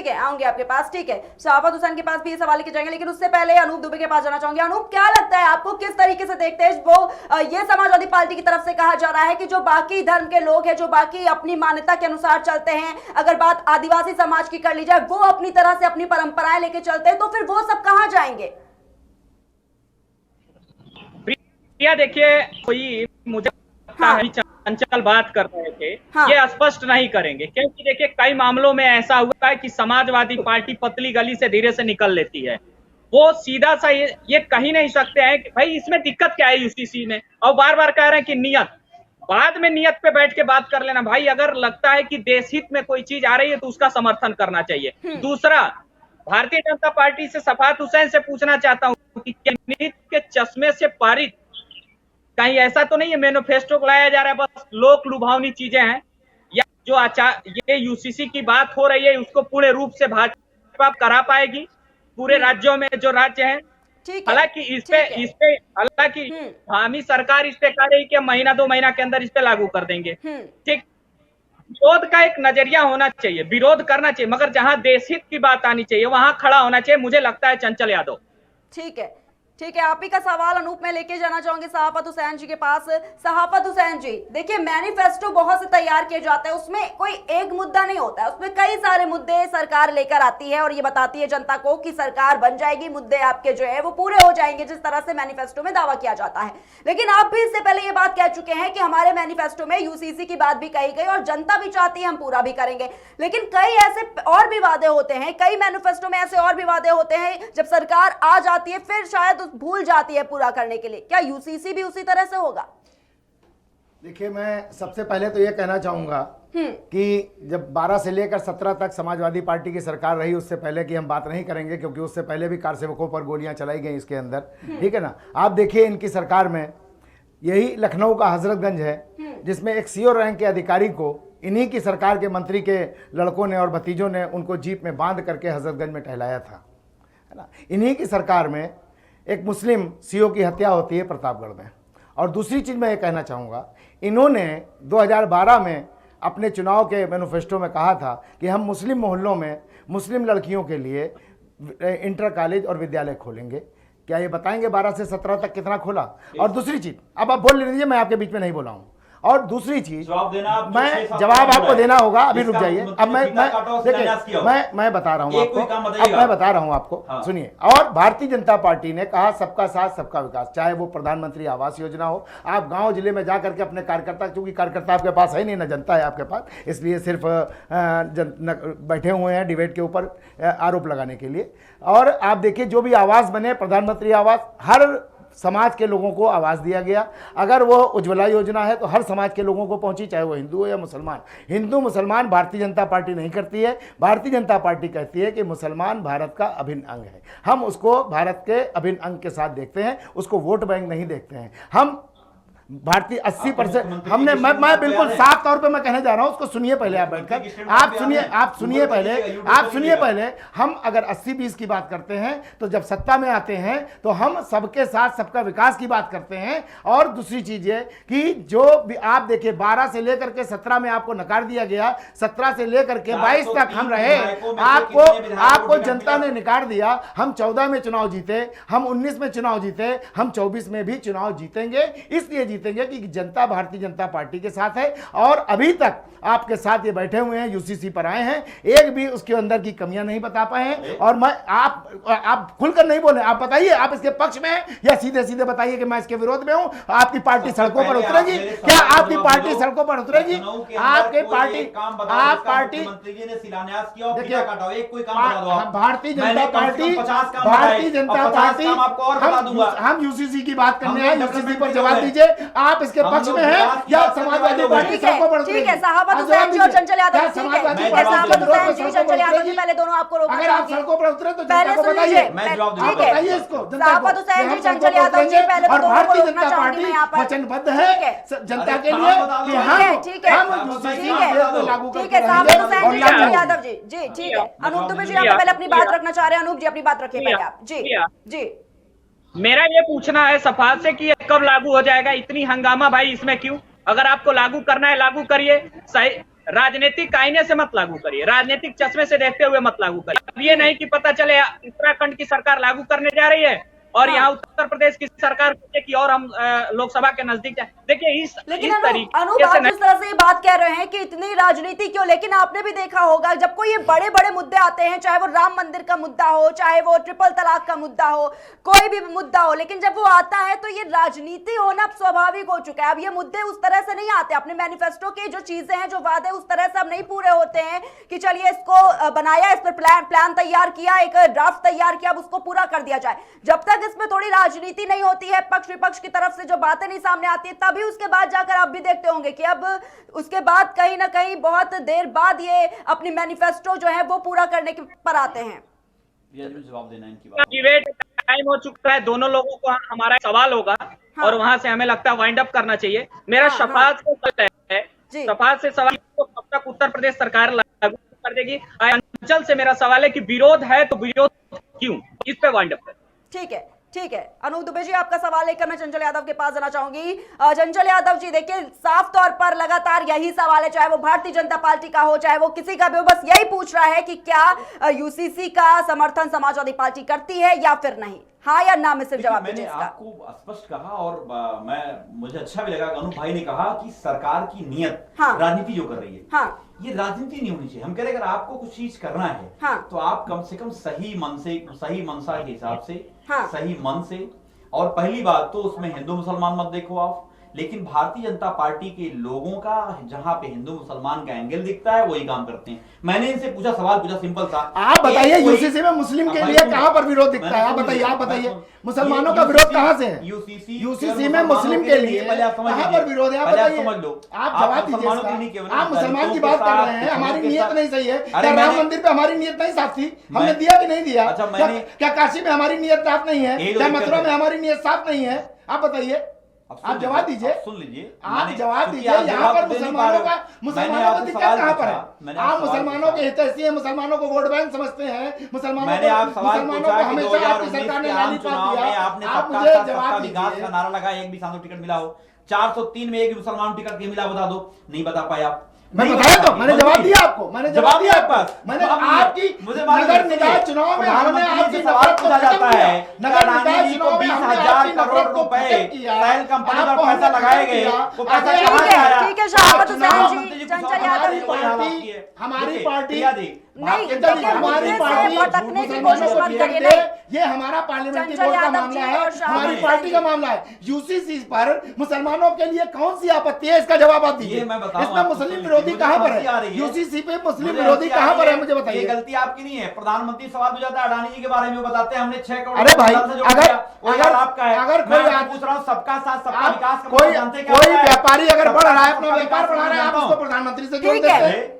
है, आऊंगे आपके पास। ठीक है, शराफत हुसैन के पास भी ये सवाल किए जाएंगे, लेकिन उससे पहले अनूप दुबे के पास जाना चाहूंगी। अनूप, क्या लगता है आपको, किस तरीके से देखते हैं वो ये समाजवादी पार्टी की तरफ से कहा जा रहा है कि जो बाकी धर्म के लोग हैं, जो बाकी अपनी मान्यता के अनुसार चलते हैं, अगर बात आदिवासी समाज की कर ली जाए, वो अपनी तरह से अपनी परंपराएं लेके चलते हैं, तो फिर वो सब कहां जाएंगे? देखिए, कोई मुझे चंचल बात कर रहे थे, ये स्पष्ट नहीं करेंगे, क्योंकि देखिए कई मामलों में ऐसा हुआ है कि समाजवादी पार्टी पतली गली से धीरे से निकल लेती है। वो सीधा सा ये कही नहीं सकते हैं कि भाई इसमें दिक्कत क्या है यूसीसी में, और बार बार कह रहे हैं कि नियत, बाद में नियत पे बैठ के बात कर लेना। भाई अगर लगता है कि देश हित में कोई चीज आ रही है तो उसका समर्थन करना चाहिए। दूसरा, भारतीय जनता पार्टी से शराफत हुसैन से पूछना चाहता हूँ कि नीति के चश्मे से पारित कहीं ऐसा तो नहीं है मैनिफेस्टो को लाया जा रहा है, बस लोक लुभावनी चीजें हैं, या जो ये यूसीसी की बात हो रही है उसको पूरे रूप से भाजपा करा पाएगी पूरे राज्यों में जो राज्य हैं? हालांकि इस पे हामी सरकार इस पे कह रही कि महीना 2 महीना के अंदर इस पे लागू कर देंगे। ठीक, विरोध का एक नजरिया होना चाहिए, विरोध करना चाहिए, मगर जहां देशहित की बात आनी चाहिए वहां खड़ा होना चाहिए, मुझे लगता है चंचल यादव। ठीक है, आप ही का सवाल अनूप में लेके जाना चाहूंगी शराफत हुसैन जी के पास। शराफत हुसैन जी, देखिए मैनिफेस्टो बहुत से तैयार किए जाते हैं, उसमें कोई एक मुद्दा नहीं होता है, उसमें कई सारे मुद्दे सरकार लेकर आती है और ये बताती है जनता को कि सरकार बन जाएगी, मुद्दे आपके जो है वो पूरे हो जाएंगे, जिस तरह से मैनिफेस्टो में दावा किया जाता है। लेकिन आप भी इससे पहले ये बात कह चुके हैं कि हमारे मैनिफेस्टो में यूसीसी की बात भी कही गई और जनता भी चाहती है हम पूरा भी करेंगे। लेकिन कई ऐसे और भी वादे होते हैं, कई मैनिफेस्टो में ऐसे और भी वादे होते हैं, जब सरकार आ जाती है फिर शायद भूल जाती है पूरा करने के लिए। क्या यूसीसी भी उसी तरह से होगा? देखिए, मैं सबसे पहले तो ये कहना चाहूंगा कि जब 12 से लेकर 17 तक समाजवादी पार्टी की सरकार रही, उससे पहले की हम बात नहीं करेंगे, क्योंकि उससे पहले भी कार सेवकों पर गोलियां चलाई गई इसके अंदर, ठीक है ना। आप देखिए इनकी सरकार में यही लखनऊ का हजरतगंज है, जिसमें एक सीओ रैंक के अधिकारी को इन्हीं की सरकार के मंत्री के लड़कों ने और भतीजों ने उनको जीप में बांध करके हजरतगंज में टहलाया था, है ना। इन्हीं की सरकार में एक मुस्लिम सीओ की हत्या होती है प्रतापगढ़ में। और दूसरी चीज़ मैं ये कहना चाहूँगा, इन्होंने 2012 में अपने चुनाव के मैनिफेस्टो में कहा था कि हम मुस्लिम मोहल्लों में मुस्लिम लड़कियों के लिए इंटर कॉलेज और विद्यालय खोलेंगे। क्या ये बताएंगे 12 से 17 तक कितना खोला? और दूसरी चीज़, अब आप बोल लीजिए, मैं आपके बीच में नहीं बोला हूँ। और दूसरी चीज, मैं जवाब आपको देना होगा, अभी रुक जाइए। अब मैं बता रहा हूँ आपको, अब मैं बता रहा हूँ आपको, सुनिए। और भारतीय जनता पार्टी ने कहा सबका साथ सबका विकास, चाहे वो प्रधानमंत्री आवास योजना हो। आप गांव जिले में जा करके अपने कार्यकर्ता, क्योंकि कार्यकर्ता आपके पास है नहीं ना, जनता है आपके पास, इसलिए सिर्फ बैठे हुए हैं डिबेट के ऊपर आरोप लगाने के लिए। और आप देखिए जो भी आवास बने, प्रधानमंत्री आवास, हर समाज के लोगों को आवास दिया गया। अगर वो उज्ज्वला योजना है तो हर समाज के लोगों को पहुंची, चाहे वो हिंदू हो या मुसलमान। हिंदू मुसलमान भारतीय जनता पार्टी नहीं करती है, भारतीय जनता पार्टी कहती है कि मुसलमान भारत का अभिन्न अंग है। हम उसको भारत के अभिन्न अंग के साथ देखते हैं, उसको वोट बैंक नहीं देखते हैं। हम भारतीय 80% मुख्यमंत्री हमने की मैं स्टेटमेंट बिल्कुल पे आ रहे साफ तौर पे मैं कहने जा रहा हूं, उसको सुनिए पहले आप मुख्यमंत्री की बैठकर, स्टेटमेंट पे आप सुनिए पहले, आप सुनिए पहले। पहले। हम अगर 80-20 की बात करते हैं तो जब सत्ता में आते हैं तो हम सबके साथ सबका विकास की बात करते हैं। और दूसरी चीज है कि जो भी आप देखिए 12 से लेकर के 17 में आपको नकार दिया गया, 17 से लेकर के 22 तक हम रहे, आपको जनता ने नकार दिया। हम 14 में चुनाव जीते, हम 19 में चुनाव जीते, हम 24 में भी चुनाव जीतेंगे। इसलिए जीतेंगे कि जनता भारतीय जनता पार्टी के साथ है और अभी तक आपके साथ ये बैठे हुए हैं, यूसीसी पर आए हैं, एक भी उसके अंदर की कमियां नहीं बता पाए हैं। और मैं आप खुलकर नहीं बोले, आप बताइए आप इसके पक्ष में हैं या सीधे सीधे बताइए कि मैं इसके विरोध में हूं। आपकी पार्टी सड़कों पर उतरेगी? क्या आपकी पार्टी सड़कों पर उतरेगी? आपके पार्टी आप पार्टी मंत्री जी ने शिलान्यास किया और देखिए, बिना काटा एक कोई काम बता दो आप। भारतीय जनता मैंने कम से कम पार्टी 50 काम भारतीय बताए जनता और 50 पार्टी काम आपको और बता दूंगा। हम यूसीसी की बात करने हमने हैं, यूसीसी डेवलपमेंट पर पे जवाब जो है। दीजिए। आप इसके हम पक्ष लोग में हैं विकास की या बात करने समाजवादी वाले पार्टी लोग सड़कों पर ठीक है, उतरेगी? साहबत आप हुसैन जी जवाब और चंचल यादव, क्या ठीक है, समाजवादी ठीक है, पार्टी साहबत सड़कों हुसैन जी, पर चंचल यादव जी, उतरेगी? पहले दोनों आपको रोकना अगर आप चाहूंगी। सड़कों पर उतरे तो पहले जनता को सुन बताइए। लीजिए, मैं जवाब आप दूंगा। बताइए इसको जनता को साहबत हुसैन कि हम जी, सड़कों चंचल पर यादव जी, उतरेंगे पहले तो और दोनों को भारतीय रोकना जनता चाहूंगी मैं यहाँ पार्टी पर। वचनबद्ध ठीक है है। जनता अरे के काम लिए बता दो। कि ठीक हम है, ठीक है, हम ठीक यूसीसी है, को लागू ठीक करके है, साहबत रहेंगे हुसैन और जी, लागू चंचल होंगे। यादव जी, जी ठीक है। अनूप दुबे जी, आप प्रिया, पहले अपनी बात प्रिया। रखना चाह रहे हैं। अनूप जी अपनी बात रखिए पहले आप। जी प्रिया। जी मेरा ये पूछना है सफाल से कि ये कब लागू हो जाएगा? इतनी हंगामा भाई इसमें क्यों? अगर आपको लागू करना है लागू करिए, सही राजनीतिक आईने से मत लागू करिए, राजनीतिक चश्मे से देखते हुए मत लागू करिए। अब ये नहीं कि पता चले उत्तराखंड की सरकार लागू करने जा रही है और हाँ। यहाँ उत्तर प्रदेश की सरकार की और हम लोकसभा के नजदीक जाए। देखिए लेकिन इस अनूप तरीके आप से जिस तरह से ये बात कह रहे हैं कि इतनी राजनीति क्यों, लेकिन आपने भी देखा होगा जब कोई ये बड़े बड़े मुद्दे आते हैं, चाहे वो राम मंदिर का मुद्दा हो, चाहे वो ट्रिपल तलाक का मुद्दा हो, कोई भी मुद्दा हो, लेकिन जब वो आता है तो ये राजनीति होना स्वाभाविक हो चुका है। अब ये मुद्दे उस तरह से नहीं आते, अपने मैनिफेस्टो की जो चीजें हैं, जो वादे, उस तरह से अब नहीं पूरे होते हैं कि चलिए इसको बनाया, इस पर प्लान तैयार किया, एक ड्राफ्ट तैयार किया, अब उसको पूरा कर दिया जाए। जब तक इसमें थोड़ी राजनीति नहीं होती है, पक्ष विपक्ष की तरफ से जो बातें नहीं सामने आती है, तभी उसके बाद जाकर आप भी देखते होंगे कि अब उसके बाद कहीं ना कहीं बहुत देर बाद ये अपनी मैनिफेस्टो जो है वो पूरा करने पर आते हैं। जवाब देना इनकी बात। डिबेट टाइम हो चुका है, दोनों लोगों को हमारा सवाल होगा और वहां से हमें लगता है वाइंड अप करना चाहिए। मेरा शफात से सवाल है, शफात से सवाल कब तक उत्तर प्रदेश सरकार लागू कर देगी? अंचल से मेरा सवाल है कि विरोध है तो विरोध क्यों? इस पे वाइंड अप करें। ठीक है, ठीक है। अनूप दुबे जी, आपका सवाल लेकर मैं चंचल यादव के पास जाना चाहूंगी। चंचल यादव जी, देखिए साफ तौर पर लगातार यही सवाल है, चाहे वो भारतीय जनता पार्टी का हो, चाहे वो किसी का भी हो, बस यही पूछ रहा है कि क्या यूसीसी का समर्थन समाजवादी पार्टी करती है या फिर नहीं? हाँ या ना में सिर्फ जवाब दीजिए मैंने इसका। आपको स्पष्ट कहा और मुझे अच्छा भी लगा अनूप भाई ने कहा कि सरकार की नियत, हाँ। राजनीति जो कर रही है, हाँ। ये राजनीति नहीं होनी चाहिए। हम कह रहे अगर आपको कुछ चीज करना है, हाँ। तो आप कम से कम सही मन से, सही मनसा के हिसाब से, हाँ। सही मन से, और पहली बात तो उसमें हिंदू मुसलमान मत देखो आप, लेकिन भारतीय जनता पार्टी के लोगों का जहां पे हिंदू मुसलमान का एंगल दिखता है वही काम करते हैं। मैंने इनसे पूछा, सवाल पूछा सिंपल सा, आप बताइए यूसीसी में मुस्लिम के लिए कहां पर विरोध दिखता है? आप बताइए मुसलमानों का विरोध कहां से है? यूसीसी में मुस्लिम के लिए कहां पर विरोध है? आप बताइए, समझ लो, आप जवाब दीजिए। आप मुसलमान की बात कर रहे हैं, हमारी नीयत नहीं सही है। क्या राम मंदिर पे हमारी नीयत नहीं साफ थी? हमने दिया कि नहीं दिया? क्या काशी में हमारी नीयत साफ नहीं है? क्या मथुरा में हमारी नीयत साफ नहीं है? आप बताइए, आप जवाब दीजिए, सुन लीजिए, आप जवाब दीजिए। यहाँ पर मुसलमानों का दिक्कत कहाँ पर है? आप मुसलमानों के हितैषी हैं, मुसलमानों को वोट बैंक समझते हैं, मुसलमानों को हमेशा आपकी सरकार ने लाली पात दिया। आप मुझे जवाब विकास का नारा लगाया, एक भी सांसद टिकट मिला हो? 403 में एक भी मुसलमान टिकट नहीं मिला, बता दो। नहीं बता पाए आप। मैं बताया तो, मैंने जवाब दिया आपको, मैंने जवाब दिया आपको। मैंने आपकी नगर निकाय चुनाव में हमने आपकी सवाल पूछा जाता है, नगर निकाय चुनाव में 20,000 करोड़ रुपए सेल कंपनी पर पैसा लगाए गए, वो पैसा कहां से आया? ठीक है, शहाबत हुसैन जी, चंचल यादव जी, हमारी पार्टी नहीं, हमारी पार्टी भटकने की कोशिश मत करिए। नहीं, ये हमारा पार्लियामेंट्री चंचल बोर्ड का यादव मामला जी है, और शाहबाज हमारी हुसैन पार्टी जी। का मामला है। यूसीसी पर मुसलमानों के लिए कौन सी आपत्ति है? इसका जवाब आप दीजिए। इसमें मुस्लिम विरोधी कहां पर है? यूसीसी पे मुस्लिम विरोधी कहां पर है? मुझे बताइए। ये गलती आपकी नहीं है। प्रधानमंत्री सवाल पूछा था अडानी जी के बारे में, बताते हैं हमने 6 करोड़। अरे भाई, अगर आपका है, अगर मैं कोई पूछ रहा हूँ सबका साथ सबका विकास, कोई व्यापारी अगर बढ़ रहा है, अपना व्यापार बढ़ा रहा है, आप उसको प्रधानमंत्री से जोड़ ठीक देते है। हैं।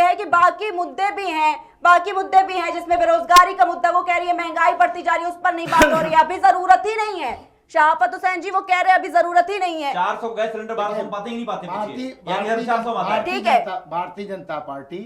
ये है कि बाकी मुद्दे भी हैं जिसमें बेरोजगारी का मुद्दा, वो कह रही है महंगाई बढ़ती जा रही है, उस पर नहीं बात हो रही है, अभी जरूरत ही नहीं है। शहाफत हुसैन जी वो कह रहे हैं अभी जरूरत ही नहीं है। 400 गैस सिलेंडर 1200 पाते ही नहीं पाते पीछे, यानी 400 आता है। ठीक है। भारतीय जनता पार्टी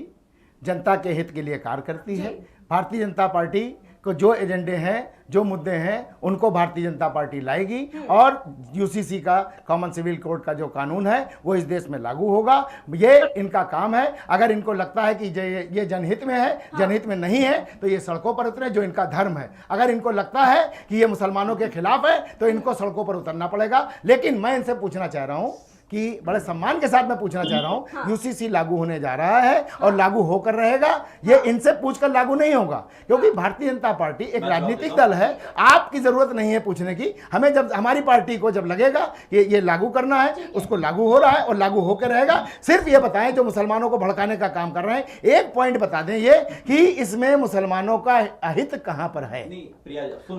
जनता के हित के लिए कार्य करती है। भारतीय जनता पार्टी को जो एजेंडे हैं जो मुद्दे हैं उनको भारतीय जनता पार्टी लाएगी और यूसीसी का कॉमन सिविल कोड का जो कानून है वो इस देश में लागू होगा। ये इनका काम है। अगर इनको लगता है कि ये जनहित में है, जनहित में नहीं है, तो ये सड़कों पर उतरे, जो इनका धर्म है। अगर इनको लगता है कि ये मुसलमानों के खिलाफ है तो इनको सड़कों पर उतरना पड़ेगा। लेकिन मैं इनसे पूछना चाह रहा हूं कि बड़े सम्मान के साथ मैं पूछना चाह रहा हूं, यूसीसी लागू होने जा रहा है और लागू होकर रहेगा। ये इनसे पूछकर लागू नहीं होगा, क्योंकि भारतीय जनता पार्टी एक राजनीतिक दल है। आपकी जरूरत नहीं है पूछने की। हमें जब हमारी पार्टी को जब लगेगा कि ये लागू करना है, उसको लागू हो रहा है और लागू होकर रहेगा। सिर्फ ये बताएं जो मुसलमानों को भड़काने का काम कर रहे हैं, एक पॉइंट बता दें ये कि इसमें मुसलमानों का अहित कहां पर है।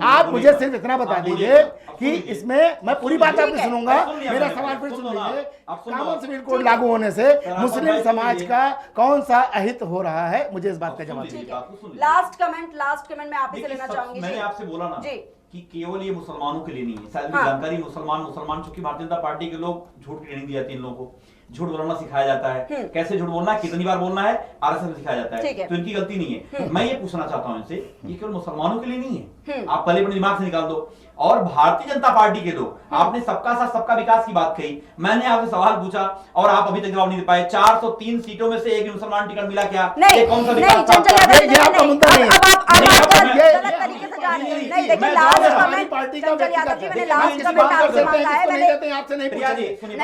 आप मुझे सिर्फ इतना बता दीजिए कि इसमें, मैं पूरी बात आपकी सुनूंगा, मेरा सवाल फिर सुन लीजिए। कॉमन सिविल कोड लागू होने से मुस्लिम समाज का कौन सा अहित हो रहा है, मुझे इस बात का जवाब दीजिए। लास्ट कमेंट मैं आप ही से लेना चाहूंगी। मैंने आपसे बोला ना जी कि केवल ये मुसलमानों के लिए नहीं है, शायद जानकारी मुसलमान चूंकि भारतीय जनता पार्टी के लोग झूठ की ट्रेनिंग दी जाती है, इन लोगों को झूठ बोलना सिखाया जाता है, कैसे झूठ बोलना है, कितनी बार बोलना है, आरएसएस में सिखाया जाता है, तो इनकी गलती नहीं है। मैं ये पूछना चाहता हूं इनसे, ये केवल मुसलमानों के लिए नहीं है, आप पहले अपने दिमाग से निकाल दो। और भारतीय जनता पार्टी के लोग, आपने सबका साथ सबका विकास की बात कही, मैंने आपसे सवाल पूछा और आप अभी तक जवाब नहीं दे पाए। 403 सीटों में से एक मुसलमान टिकट मिला क्या? नहीं, कौन सा नहीं, चंचल यादव जी, नहीं, अब आप गलत तरीके से जा रहे हैं। नहीं, देखिए लास्ट कमेंट, चंचल यादव जी, मैंने लास्ट कमेंट आपसे मांगा है। मैंने आपसे नहीं पूछा,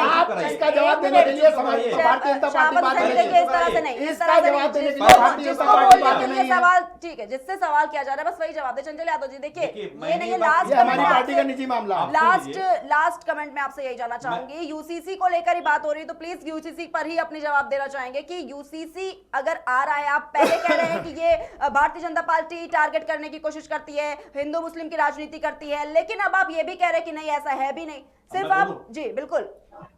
आप इसका जवाब देने के लिए भारतीय जनता पार्टी बात देखिए इस तरह से नहीं, इसका जवाब देने के लिए भारतीय जनता पार्टी बात नहीं। सवाल ठीक है, जिससे सवाल किया जा रहा है बस वही जवाब दे। चंचल यादव जी देखिए, ये नहीं है लास्ट हमारी पार्टी का निजी मामला। लास्ट कमेंट में आपसे यही जानना चाहूंगी, यूसीसी को लेकर ही बात हो रही है तो प्लीज यूसीसी पर ही अपनी जवाब देना चाहेंगे कि यूसीसी अगर आ रहा है, आप पहले कह रहे हैं कि ये भारतीय जनता पार्टी टारगेट करने की कोशिश करती है, हिंदू मुस्लिम की राजनीति करती है, लेकिन अब आप ये भी कह रहे हैं कि नहीं ऐसा है भी नहीं, सिर्फ आप जी बिल्कुल।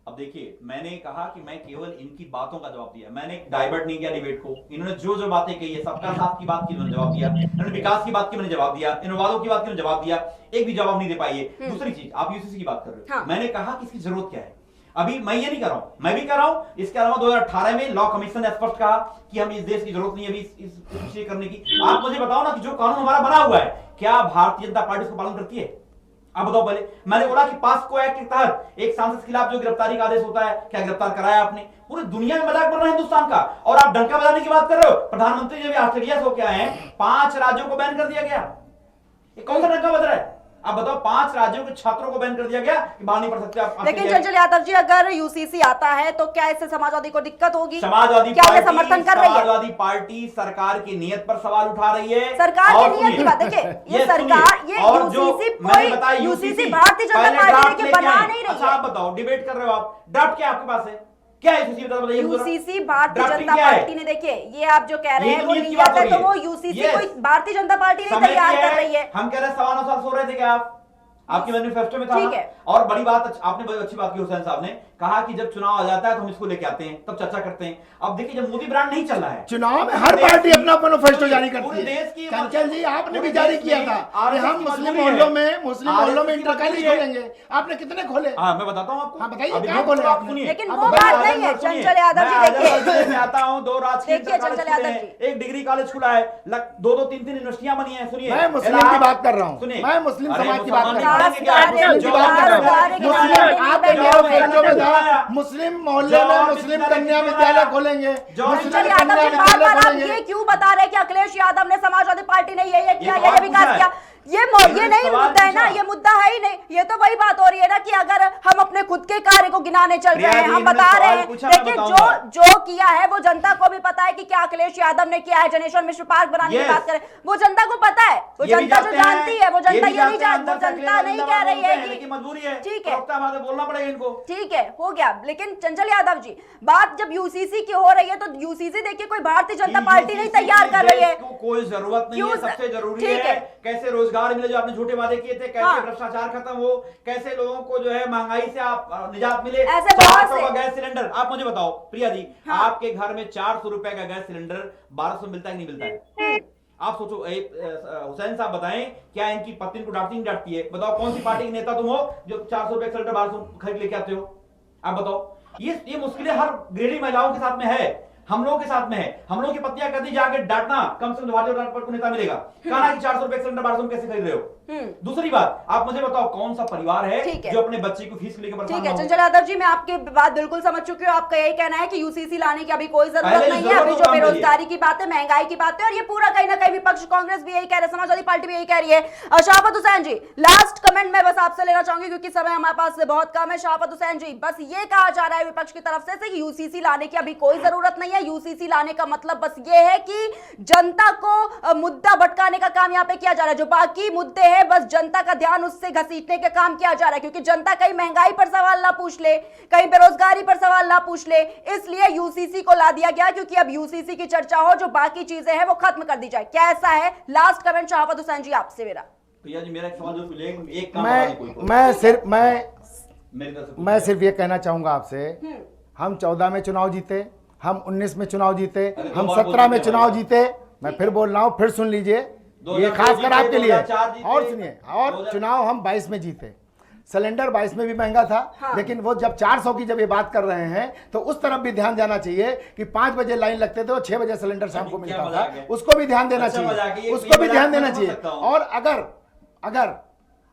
अब देखिए, मैंने कहा कि मैं केवल इनकी बातों का जवाब दिया, मैंने डाइवर्ट नहीं किया डिबेट को। इन्होंने जो जो बातें कही है, सबका साथ की बात की मैंने जवाब दिया, इन्होंने विकास की बात की मैंने जवाब दिया, इनवादों की बात की मैंने जवाब दिया, एक भी जवाब नहीं दे पाई है। दूसरी चीज, आप यूसीसी की बात कर रहे हो, मैंने कहा कि इसकी जरूरत क्या है। अभी मैं ये नहीं कर रहा हूं, मैं भी कर रहा हूं। इसके अलावा 2018 में लॉ कमीशन ने स्पष्ट कहा कि हम इस देश की जरूरत नहीं है अभी इस करने की। आप मुझे बताओ ना कि जो कानून हमारा बना हुआ है, क्या भारतीय जनता पार्टी उसको पालन करती है? आप बताओ पहले। मैंने बोला कि पास्को एक्ट के तहत एक सांसद के खिलाफ जो गिरफ्तारी का आदेश होता है, क्या गिरफ्तार कराया आपने? पूरी दुनिया में मजाक बन रहा है हिंदुस्तान का, और आप डंका बजाने की बात कर रहे हो। प्रधानमंत्री जब ऑस्ट्रेलिया से होकर आए हैं, 5 राज्यों को बैन कर दिया गया। ये कौन सा डंका बज रहा है? आप बताओ, 5 राज्यों के छात्रों को बैन कर दिया गया कि बाहर नहीं पढ़ सकते आप। लेकिन चंचल यादव जी, अगर यूसीसी आता है तो क्या इससे समाजवादी को दिक्कत होगी? समाजवादी क्या पार्टी समर्थन कर रही है? समाजवादी पार्टी सरकार की नीयत पर सवाल उठा रही है। सरकार की नीयत की बात देखिए, ये सरकार, ये यूसीसी भारतीय जनता पार्टी ने बना नहीं रही है। आप बताओ, डिबेट कर रहे हो आप, ड्राफ्ट क्या आपके पास है? क्या है यूसीसी भारतीय जनता पार्टी ने, देखिए ये आप जो कह रहे हैं वो नियत है, तो वो यूसीसी कोई भारतीय जनता पार्टी नहीं तैयार कर रही है। हम कह रहे हैं 9.25 साल सो रहे थे क्या आप? आपके मैनिफेस्टो में था ना? और बड़ी बात आपने बड़ी अच्छी बात की, हुसैन साहब ने कहा कि जब चुनाव आ जाता है तो हम इसको लेके आते हैं, तब चर्चा करते हैं। अब देखिए, जब मोदी ब्रांड नहीं चल रहा है, चुनाव में हर पार्टी अपना मैनिफेस्टो जारी करती है। देश की चंचल जी, आपने भी जारी किया था कि हम मुस्लिम मोहल्लों में इंटर कॉलेज खोलेंगे। आपने कितने खोले? मैं बताता हूँ आपको। बताइए क्या खोले आपने? लेकिन वो बात नहीं है चंचल यादव जी। देखिए, मैं आता हूँ, 2 राजकीय चंचल यादव जी, 1 डिग्री कॉलेज खुला है, 2-2 3-3 यूनिवर्सिटियां बनी है। सुनिए, मैं मुस्लिम की बात कर रहा हूँ, मैं मुस्लिम समाज की बात कर रहा हूँ। मुस्लिम मोहल्ले में मुस्लिम कन्या विद्यालय खोलेंगे। चंचल यादव जी, बार-बार आप ये क्यों बता रहे कि अखिलेश यादव ने समाजवादी पार्टी ने ये किया, ये विकास किया? ये नहीं मुद्दा है ना, ये मुद्दा है ही नहीं। ये तो वही बात हो रही है ना कि अगर हम अपने खुद के कार्य को गिनाने चल रहे हैं, हम बता रहे हैं, देखिए जो किया है वो जनता को भी पता है कि क्या अखिलेश यादव ने किया है। जनेश्वर मिश्र पार्क बनाने की बात करें, वो जनता को पता है, वो जनता जो जानती है, वो जनता ये नहीं जानती, वो जनता नहीं कह रही है कि मजबूरी है। ठीक है, बोलना पड़ेगा इनको, ठीक है, हो गया। लेकिन चंचल यादव जी, बात जब यूसीसी की हो रही है तो यूसीसी देखिए कोई भारतीय जनता पार्टी नहीं तैयार कर रही है, कोई जरूरत नहीं है। सबसे जरूरी है कैसे रोजगार मिले, जो आपने झूठे वादे किए थे, कैसे भ्रष्टाचार खत्म हो, कैसे लोगों को जो है महंगाई से आप निजात मिले। ऐसे बहुत से गैस सिलेंडर, आप मुझे बताओ प्रिया जी, आपके घर में 400 रुपए का गैस सिलेंडर 1200 मिलता है कि नहीं मिलता है? आप सोचो, हुसैन साहब बताएं, क्या इनकी पत्नी को डांटती नहीं डांटती है? बताओ, कौन सी पार्टी के नेता तुम हो जो 400 रुपए सिलेंडर 1200 खरीद लेके आते हो? आप बताओ। ये मुश्किलें हर गृहिणी महिलाओं के साथ में है, हम लोगों के साथ में है। हम लोगों की पत्नियां कहती जाके डांटना, कम से कम भारतीय जनता पार्टी को नेता मिलेगा। कहा कि 400 रुपए सिलेंडर 1200 कैसे खरीद रहे हो? दूसरी बात, आप मुझे बताओ कौन सा परिवार है ठीक है। जो अपने बच्चे को फीस लेकर परेशान ठीक है ना हो? चंचल यादव जी, मैं आपकी बात बिल्कुल समझ चुकी हूँ। आपका यही कहना है कि यूसीसी लाने की अभी कोई जरूरत पहले नहीं है। जरूरत अभी हो जो काम करिए। बेरोजगारी की बात है, महंगाई की बात है, और ये पूरा कहीं ना कहीं विपक्ष, कांग्रेस भी यही कह रहे हैं, समाजवादी पार्टी भी यही कह रही है। शहाबत हुसैन जी, लास्ट कमेंट मैं बस आपसे लेना चाहूंगी क्योंकि समय हमारे पास बहुत कम है। शहाबत हुसैन जी, बस ये कहा जा रहा है विपक्ष की तरफ से कि यूसीसी लाने की अभी कोई जरूरत नहीं है। यूसीसी लाने का मतलब बस ये है कि जनता को मुद्दा भटकाने का काम यहाँ पे किया जा रहा है। जो बाकी मुद्दे हैं, बस जनता का ध्यान उससे घसीटने का काम किया जा रहा है, क्योंकि जनता कहीं महंगाई पर सवाल ना पूछ ले, कहीं बेरोजगारी पर सवाल ना पूछ ले, इसलिए यूसीसी को ला दिया गया, क्योंकि अब यूसीसी की चर्चा हो, जो बाकी चीजें हैं वो खत्म कर दी जाए। क्या ऐसा है? लास्ट कमेंट शहाबत हुसैन जी आपसे मेरा। भैया जी, मेरा एक सवाल जो एक काम बता दें कोई। मैं सिर्फ मेरी तरफ से मैं सिर्फ ये कहना चाहूंगा आपसे, हम 14 में चुनाव जीते, हम 19 में चुनाव जीते, अरे हम दो बार 17 में बोल चुनाव दिया जीते। मैं फिर बोल रहा हूं, फिर सुन लीजिए, ये 2002 खासकर जीते, आपके लिए। 2004 जीते, और सुनिए, और 2000 चुनाव हम 22 में जीते। सिलेंडर 22 में भी महंगा था। हाँ। लेकिन वो जब 400 की जब ये बात कर रहे हैं तो उस तरफ भी ध्यान जाना चाहिए कि 5 बजे लाइन लगते थे और 6 बजे सिलेंडर शाम को क्या मिलता मजाक था, है? उसको भी ध्यान देना अच्छा मजाक है, चाहिए, ये उसको भी मजाक ध्यान मैं देना समझ चाहिए। सकता हूं। और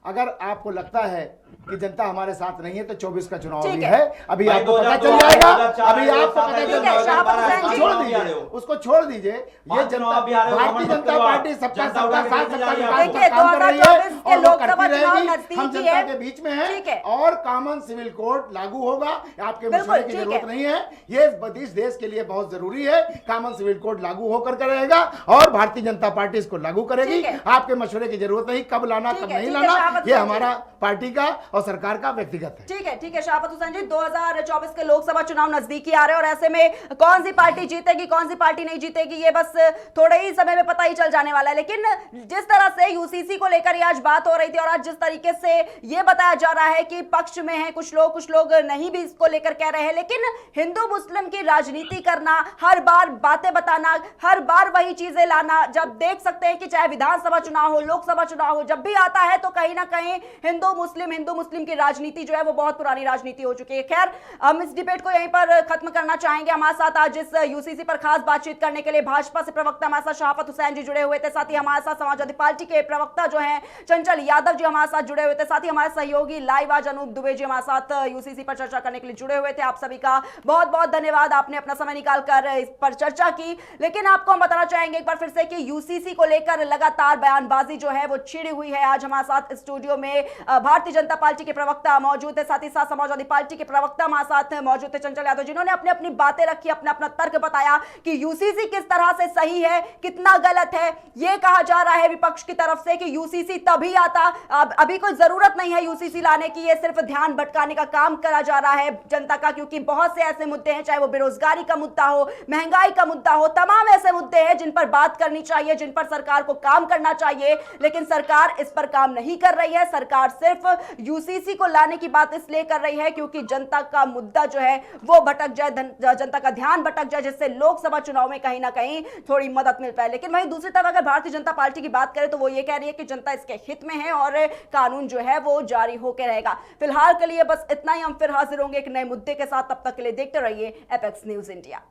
अगर आपको लगता है कि जनता हमारे साथ नहीं है तो 24 का चुनाव ठीक भी है। है, अभी भाई आपको पता 2002 चल जाएगा। 2004 अभी आपको पता ठीक चल है, जाएगा। शाहबाज हुसैन उसको जी। छोड़ चुनाव भी आ रहे दीजिए, हो। उसको छोड़ दीजिए। ये चुनाव भी आ रहे हो, भारतीय भ्रमण जनता करवा। पार्टी सबका जनता सबका उठा के साथ लेके सबका जा रही है। विकास देखिए, का काम कर रही है 2024 के और वो लोकसभा करती चुनाव रहेगी। नजदीक हम ही जनता है। के बीच में ठीक है है। और कॉमन सिविल कोड लागू होगा। आपके बिल्कुल, मशवरे की ठीक जरूरत है। नहीं है। ये इस देश के लिए बहुत जरूरी है। कॉमन सिविल कोड लागू होकर के रहेगा और भारतीय जनता पार्टी इसको लागू करेगी। ठीक है। आपके मशवरे की जरूरत नहीं, कब लाना ठीक कब है, नहीं ठीक है, लाना, शाहबाज ये हुसैन जी। हमारा पार्टी का और सरकार का व्यक्तिगत है। ठीक है शहाबत हुसैन जी, 2024 के लोकसभा चुनाव नजदीकी आ रहे हैं और ऐसे में कौन सी पार्टी जीतेगी, कौन सी पार्टी नहीं जीतेगी, ये बस थोड़े ही समय में पता ही चल जाने वाला है। लेकिन जिस तरह से यूसीसी को लेकर आज बात हो रही थी और आज जिस तरीके से ये बताया जा रहा है कि पक्ष में है कुछ लोग नहीं भी इसको लेकर कह रहे हैं, लेकिन हिंदू मुस्लिम की राजनीति करना, हर बार बातें बताना, हर बार वही चीजें लाना, जब देख सकते हैं कि चाहे विधानसभा चुनाव हो, लोकसभा चुनाव हो, जब भी आता है तो कहीं ना कहीं हिंदू मुस्लिम की राजनीति जो है वो बहुत पुरानी राजनीति हो चुकी है। खैर, हम इस डिबेट को यहीं पर खत्म करना चाहेंगे। हमारे साथ आज इस यूसीसी पर खास बातचीत करने के लिए भाजपा से प्रवक्ता हमारे साथ शहाबत हुसैन जी जुड़े हुए थे, साथ ही हमारे साथ समाजवादी पार्टी के प्रवक्ता जो हैं चंचल यादव जी हमारे साथ जुड़े हुए थे, साथ ही हमारे सहयोगी लाइव आज अनूप दुबे जी हमारे साथ यूसीसी पर चर्चा करने के लिए जुड़े हुए थे। आप सभी का बहुत बहुत धन्यवाद, आपने अपना समय निकालकर इस पर चर्चा की। लेकिन आपको हम बताना चाहेंगे एक बार फिर से कि यूसीसी को लेकर लगातार बयानबाजी जो है वो छिड़ी हुई है। आज हमारे साथ स्टूडियो में भारतीय जनता पार्टी के प्रवक्ता मौजूद है, साथ ही साथ समाजवादी पार्टी के प्रवक्ता हमारे साथ मौजूद थे चंचल यादव, जिन्होंने अपनी अपनी बातें रखी, अपना अपना तर्क बताया कि यूसीसी किस तरह से सही है, कितना गलत है। यह कहा जा रहा है विपक्ष की तरफ से कि यूसीसी तभी आता, अभी कोई जरूरत नहीं है यूसीसी लाने की, ये सिर्फ ध्यान भटकाने का काम करा जा रहा है जनता का, क्योंकि बहुत से ऐसे मुद्दे हैं, चाहे वो बेरोजगारी का मुद्दा हो, महंगाई का मुद्दा हो, तमाम ऐसे मुद्दे हैं जिन पर बात करनी चाहिए, जिन पर सरकार को काम करना चाहिए, लेकिन सरकार इस पर काम नहीं कर रही है। सरकार सिर्फ यूसीसी को लाने की बात इसलिए कर रही है क्योंकि जनता का मुद्दा जो है वो भटक जाए, जनता का ध्यान भटक जाए, जिससे लोकसभा चुनाव में कहीं ना कहीं थोड़ी मदद मिल पाए। लेकिन वहीं दूसरी तरफ अगर भारतीय जनता पार्टी की बात करें तो वो ये कह रही है कि जनता इसके हित में है और कानून जो है वो जारी होकर रहेगा। फिलहाल के लिए बस इतना ही, हम फिर हाजिर होंगे एक नए मुद्दे के साथ, तब तक के लिए देखते रहिए एपेक्स न्यूज इंडिया।